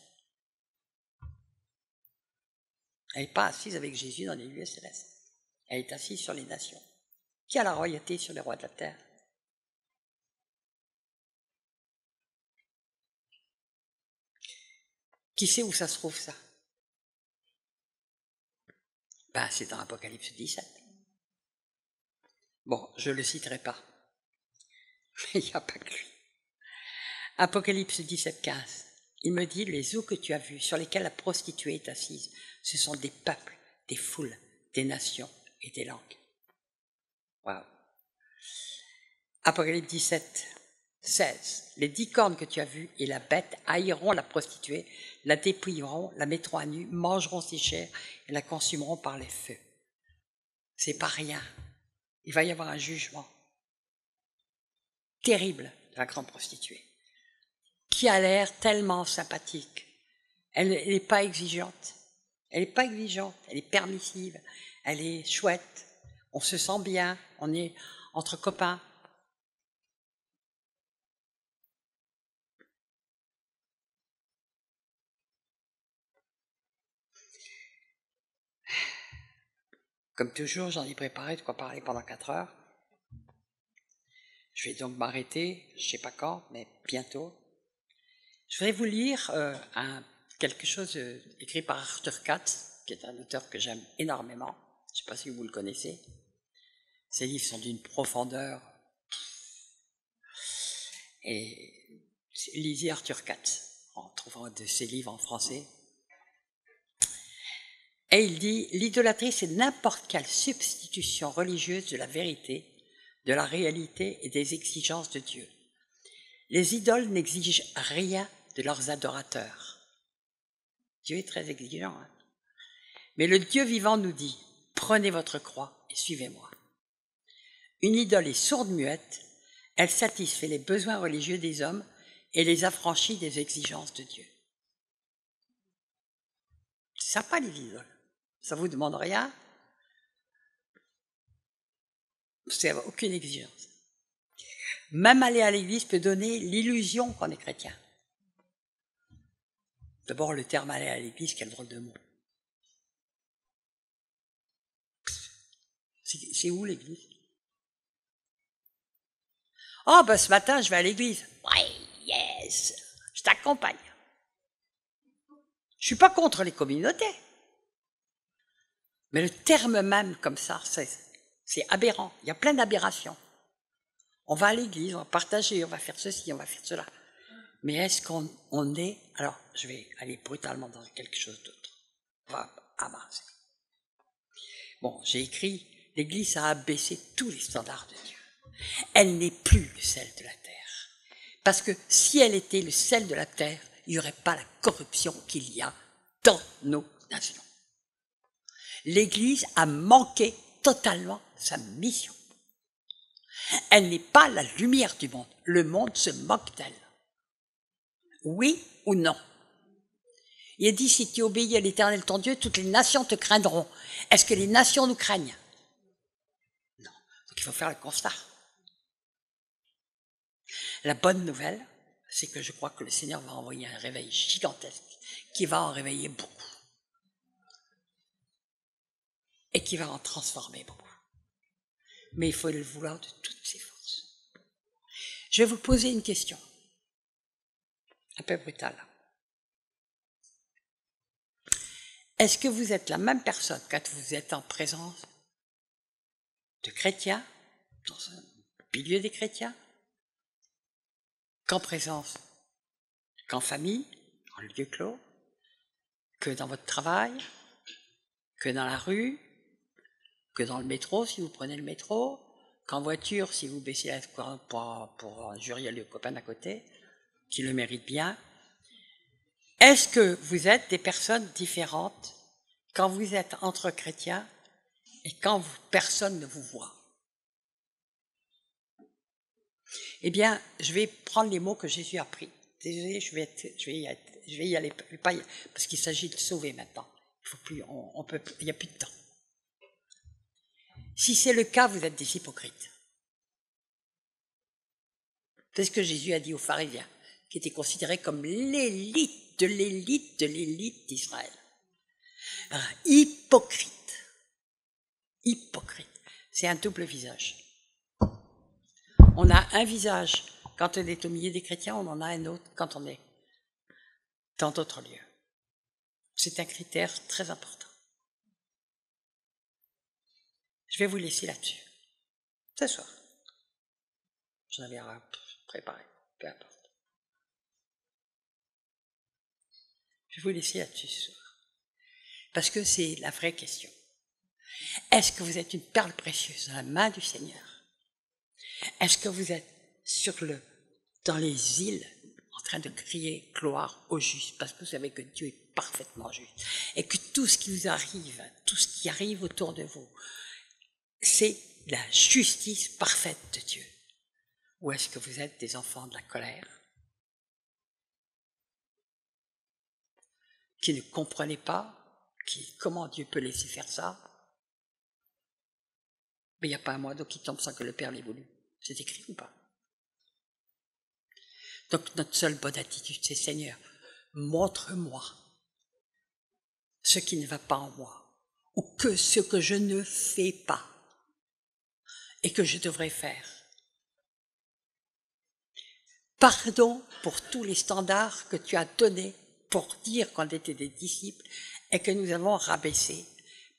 Elle n'est pas assise avec Jésus dans les lieux célestes. Elle est assise sur les nations. Qui a la royauté sur les rois de la terre? Qui sait où ça se trouve, ça? C'est dans Apocalypse 17. Bon, je ne le citerai pas. Mais il n'y a pas que lui. Apocalypse 17, 15. Il me dit, les eaux que tu as vues, sur lesquelles la prostituée est assise, ce sont des peuples, des foules, des nations et des langues. Waouh. Apocalypse 17, 16. Les 10 cornes que tu as vues et la bête haïront la prostituée, la dépouilleront, la mettront à nu, mangeront ses chairs et la consumeront par les feux. C'est pas rien. Il va y avoir un jugement terrible de la grande prostituée, qui a l'air tellement sympathique. Elle n'est pas exigeante. Elle n'est pas exigeante, elle est permissive, elle est chouette, on se sent bien, on est entre copains. Comme toujours, j'en ai préparé de quoi parler pendant 4 heures. Je vais donc m'arrêter, je ne sais pas quand, mais bientôt. Je voudrais vous lire quelque chose écrit par Arthur Katz, qui est un auteur que j'aime énormément. Je ne sais pas si vous le connaissez. Ses livres sont d'une profondeur. Et lisez Arthur Katz en trouvant de ses livres en français. Et il dit, l'idolâtrie, c'est n'importe quelle substitution religieuse de la vérité, de la réalité et des exigences de Dieu. Les idoles n'exigent rien de leurs adorateurs. Dieu est très exigeant. Hein. Mais le Dieu vivant nous dit, prenez votre croix et suivez-moi. Une idole est sourde-muette, elle satisfait les besoins religieux des hommes et les affranchit des exigences de Dieu. C'est sympa les idoles. Ça vous demande rien. C'est aucune exigence. Même aller à l'église peut donner l'illusion qu'on est chrétien. D'abord, le terme aller à l'église, quel drôle de mot. C'est où l'église? Oh, ben ce matin, je vais à l'église. Ouais, yes, je t'accompagne. Je suis pas contre les communautés. Mais le terme même comme ça, c'est aberrant. Il y a plein d'aberrations. On va à l'église, on va partager, on va faire ceci, on va faire cela. Mais est-ce qu'on est... Alors, je vais aller brutalement dans quelque chose d'autre. On va avancer. Bon, j'ai écrit, l'Église a abaissé tous les standards de Dieu. Elle n'est plus le sel de la terre. Parce que si elle était le sel de la terre, il n'y aurait pas la corruption qu'il y a dans nos nations. L'Église a manqué totalement sa mission. Elle n'est pas la lumière du monde. Le monde se moque d'elle. Oui ou non? Il est dit, si tu obéis à l'Éternel ton Dieu, toutes les nations te craindront. Est-ce que les nations nous craignent? Non. Donc il faut faire le constat. La bonne nouvelle, c'est que je crois que le Seigneur va envoyer un réveil gigantesque qui va en réveiller beaucoup. Et qui va en transformer beaucoup. Mais il faut le vouloir de toutes ses forces. Je vais vous poser une question, un peu brutale. Est-ce que vous êtes la même personne quand vous êtes en présence de chrétiens, dans un milieu des chrétiens, qu'en présence, qu'en famille, en lieu clos, que dans votre travail, que dans la rue, que dans le métro, si vous prenez le métro, qu'en voiture, si vous baissez la pour injurier le copain d'à côté, qui le mérite bien. Est-ce que vous êtes des personnes différentes quand vous êtes entre chrétiens et quand personne ne vous voit? Eh bien, je vais prendre les mots que Jésus a pris. Désolé, je vais y aller, parce qu'il s'agit de sauver maintenant. Il faut plus, il n'y a plus de temps. Si c'est le cas, vous êtes des hypocrites. C'est ce que Jésus a dit aux pharisiens, qui étaient considérés comme l'élite de l'élite de l'élite d'Israël. Hypocrite. Hypocrite. C'est un double visage. On a un visage quand on est au milieu des chrétiens, on en a un autre quand on est dans d'autres lieux. C'est un critère très important. Je vais vous laisser là-dessus. Ce soir. J'en avais préparé, peu importe. Je vais vous laisser là-dessus ce soir. Parce que c'est la vraie question. Est-ce que vous êtes une perle précieuse dans la main du Seigneur? Est-ce que vous êtes dans les îles en train de crier gloire au juste? Parce que vous savez que Dieu est parfaitement juste. Et que tout ce qui vous arrive, tout ce qui arrive autour de vous, c'est la justice parfaite de Dieu. Ou est-ce que vous êtes des enfants de la colère? Qui ne comprenez pas comment Dieu peut laisser faire ça? Mais il n'y a pas un moineau qui tombe sans que le Père l'ait voulu. C'est écrit ou pas? Donc notre seule bonne attitude, c'est Seigneur, montre-moi ce qui ne va pas en moi. ou que ce que je ne fais pas et que je devrais faire. Pardon pour tous les standards que tu as donnés pour dire qu'on était des disciples et que nous avons rabaissés.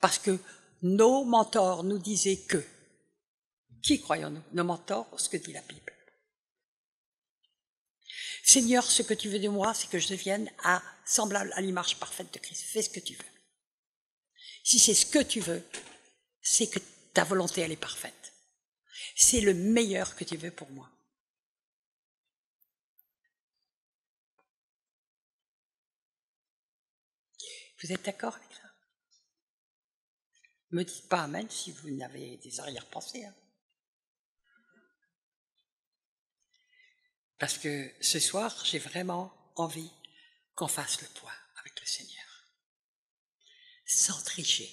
Parce que nos mentors nous disaient que. Qui croyons-nous? Nos mentors ou ce que dit la Bible? Seigneur, ce que tu veux de moi, c'est que je devienne semblable à l'image parfaite de Christ. Fais ce que tu veux. Si c'est ce que tu veux, c'est que ta volonté, elle est parfaite. C'est le meilleur que tu veux pour moi. Vous êtes d'accord avec ça? Ne me dites pas amen si vous n'avez des arrière-pensées. Hein. Parce que ce soir, j'ai vraiment envie qu'on fasse le point avec le Seigneur. Sans tricher,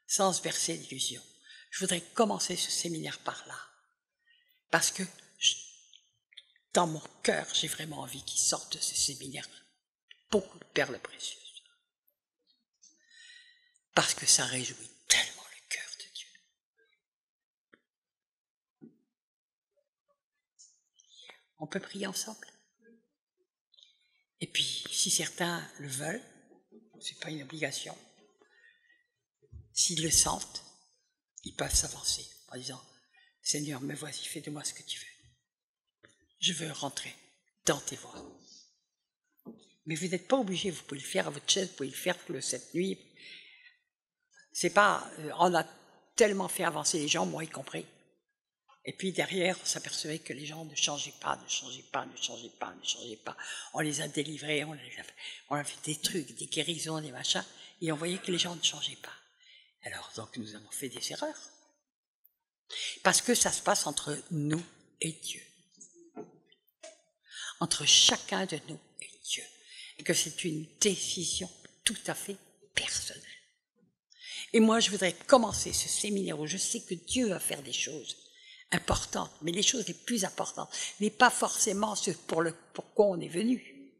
sans se verser d'illusions. Je voudrais commencer ce séminaire par là. Parce que dans mon cœur, j'ai vraiment envie qu'il sorte de ce séminaire beaucoup de perles précieuses. Parce que ça réjouit tellement le cœur de Dieu. On peut prier ensemble. Et puis, si certains le veulent, c'est pas une obligation. S'ils le sentent, ils peuvent s'avancer en disant « Seigneur, me voici, fais de moi ce que tu veux. Je veux rentrer dans tes voies. » Mais vous n'êtes pas obligé, vous pouvez le faire à votre chaise, vous pouvez le faire cette nuit. C'est pas, on a tellement fait avancer les gens, moi y compris. Et puis derrière, on s'apercevait que les gens ne changeaient pas. On les a délivrés, on a fait des trucs, des guérisons, des machins, et on voyait que les gens ne changeaient pas. Alors donc nous avons fait des erreurs. Parce que ça se passe entre nous et Dieu. Entre chacun de nous et Dieu. Et que c'est une décision tout à fait personnelle. Et moi, je voudrais commencer ce séminaire où je sais que Dieu va faire des choses importantes, mais les choses les plus importantes, mais pas forcément ce pourquoi on est venu.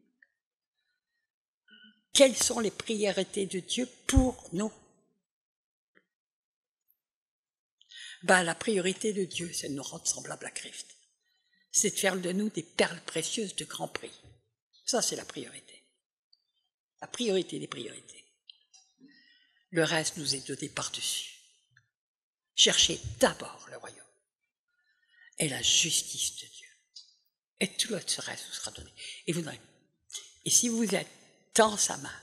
Quelles sont les priorités de Dieu pour nous? La priorité de Dieu, c'est de nous rendre semblables à Christ. C'est de faire de nous des perles précieuses de grand prix. Ça, c'est la priorité. La priorité des priorités. Le reste nous est donné par-dessus. Cherchez d'abord le royaume et la justice de Dieu. Et tout le reste vous sera donné. Et si vous êtes dans sa main,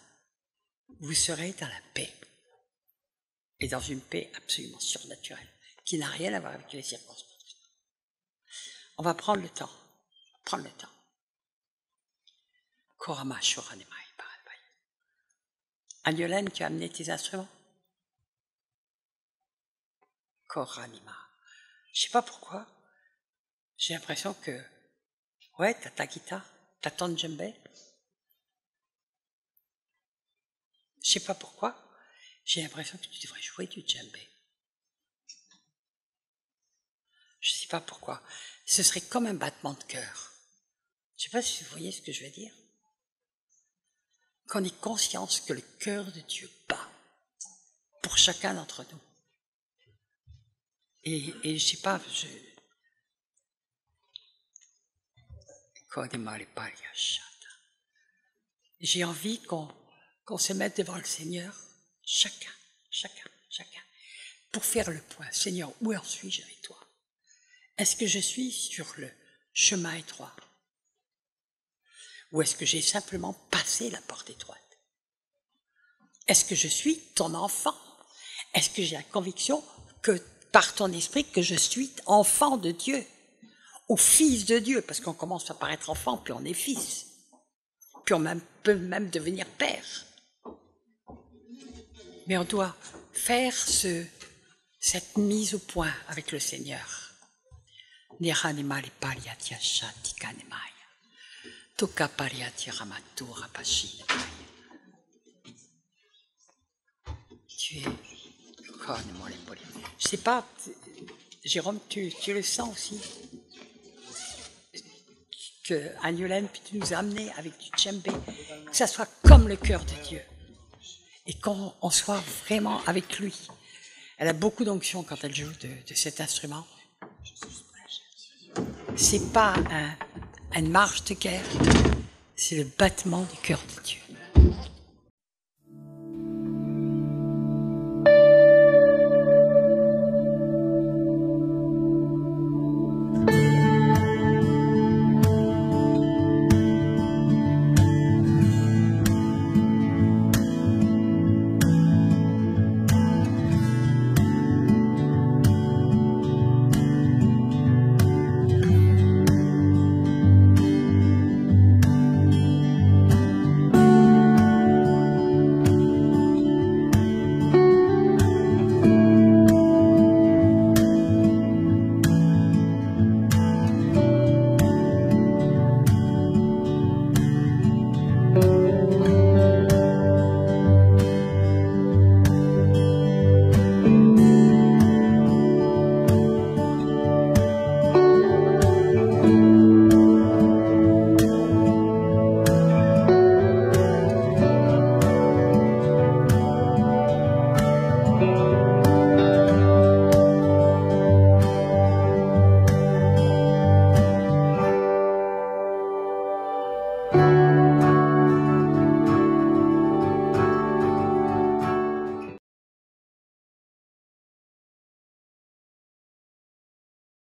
vous serez dans la paix. Et dans une paix absolument surnaturelle, qui n'a rien à voir avec les circonstances. On va prendre le temps. Korama Shoranemai Paralbai. Agnolène, tu as amené tes instruments? Koranima. Je sais pas pourquoi. J'ai l'impression que, ouais, t'as ta guitare, t'as ton djembé. Je sais pas pourquoi. J'ai l'impression que tu devrais jouer du djembé. Je sais pas pourquoi. Ce serait comme un battement de cœur. Je sais pas si vous voyez ce que je veux dire. Qu'on ait conscience que le cœur de Dieu bat pour chacun d'entre nous. Et je sais pas, j'ai envie qu'on se mette devant le Seigneur, chacun, pour faire le point. Seigneur, où en suis-je avec toi? Est-ce que je suis sur le chemin étroit? Ou est-ce que j'ai simplement passé la porte étroite? Est-ce que je suis ton enfant? Est-ce que j'ai la conviction que par ton esprit que je suis enfant de Dieu ou fils de Dieu? Parce qu'on commence par être enfant, puis on est fils. Puis on peut même devenir père. Mais on doit faire cette mise au point avec le Seigneur. Tu es... Je sais pas, Jérôme, tu le sens aussi? Que Agnolène, puis tu nous as amené avec du djembé, que ça soit comme le cœur de Dieu. et qu'on soit vraiment avec lui. Elle a beaucoup d'onction quand elle joue de cet instrument. C'est pas une marche de guerre, c'est le battement du cœur de Dieu.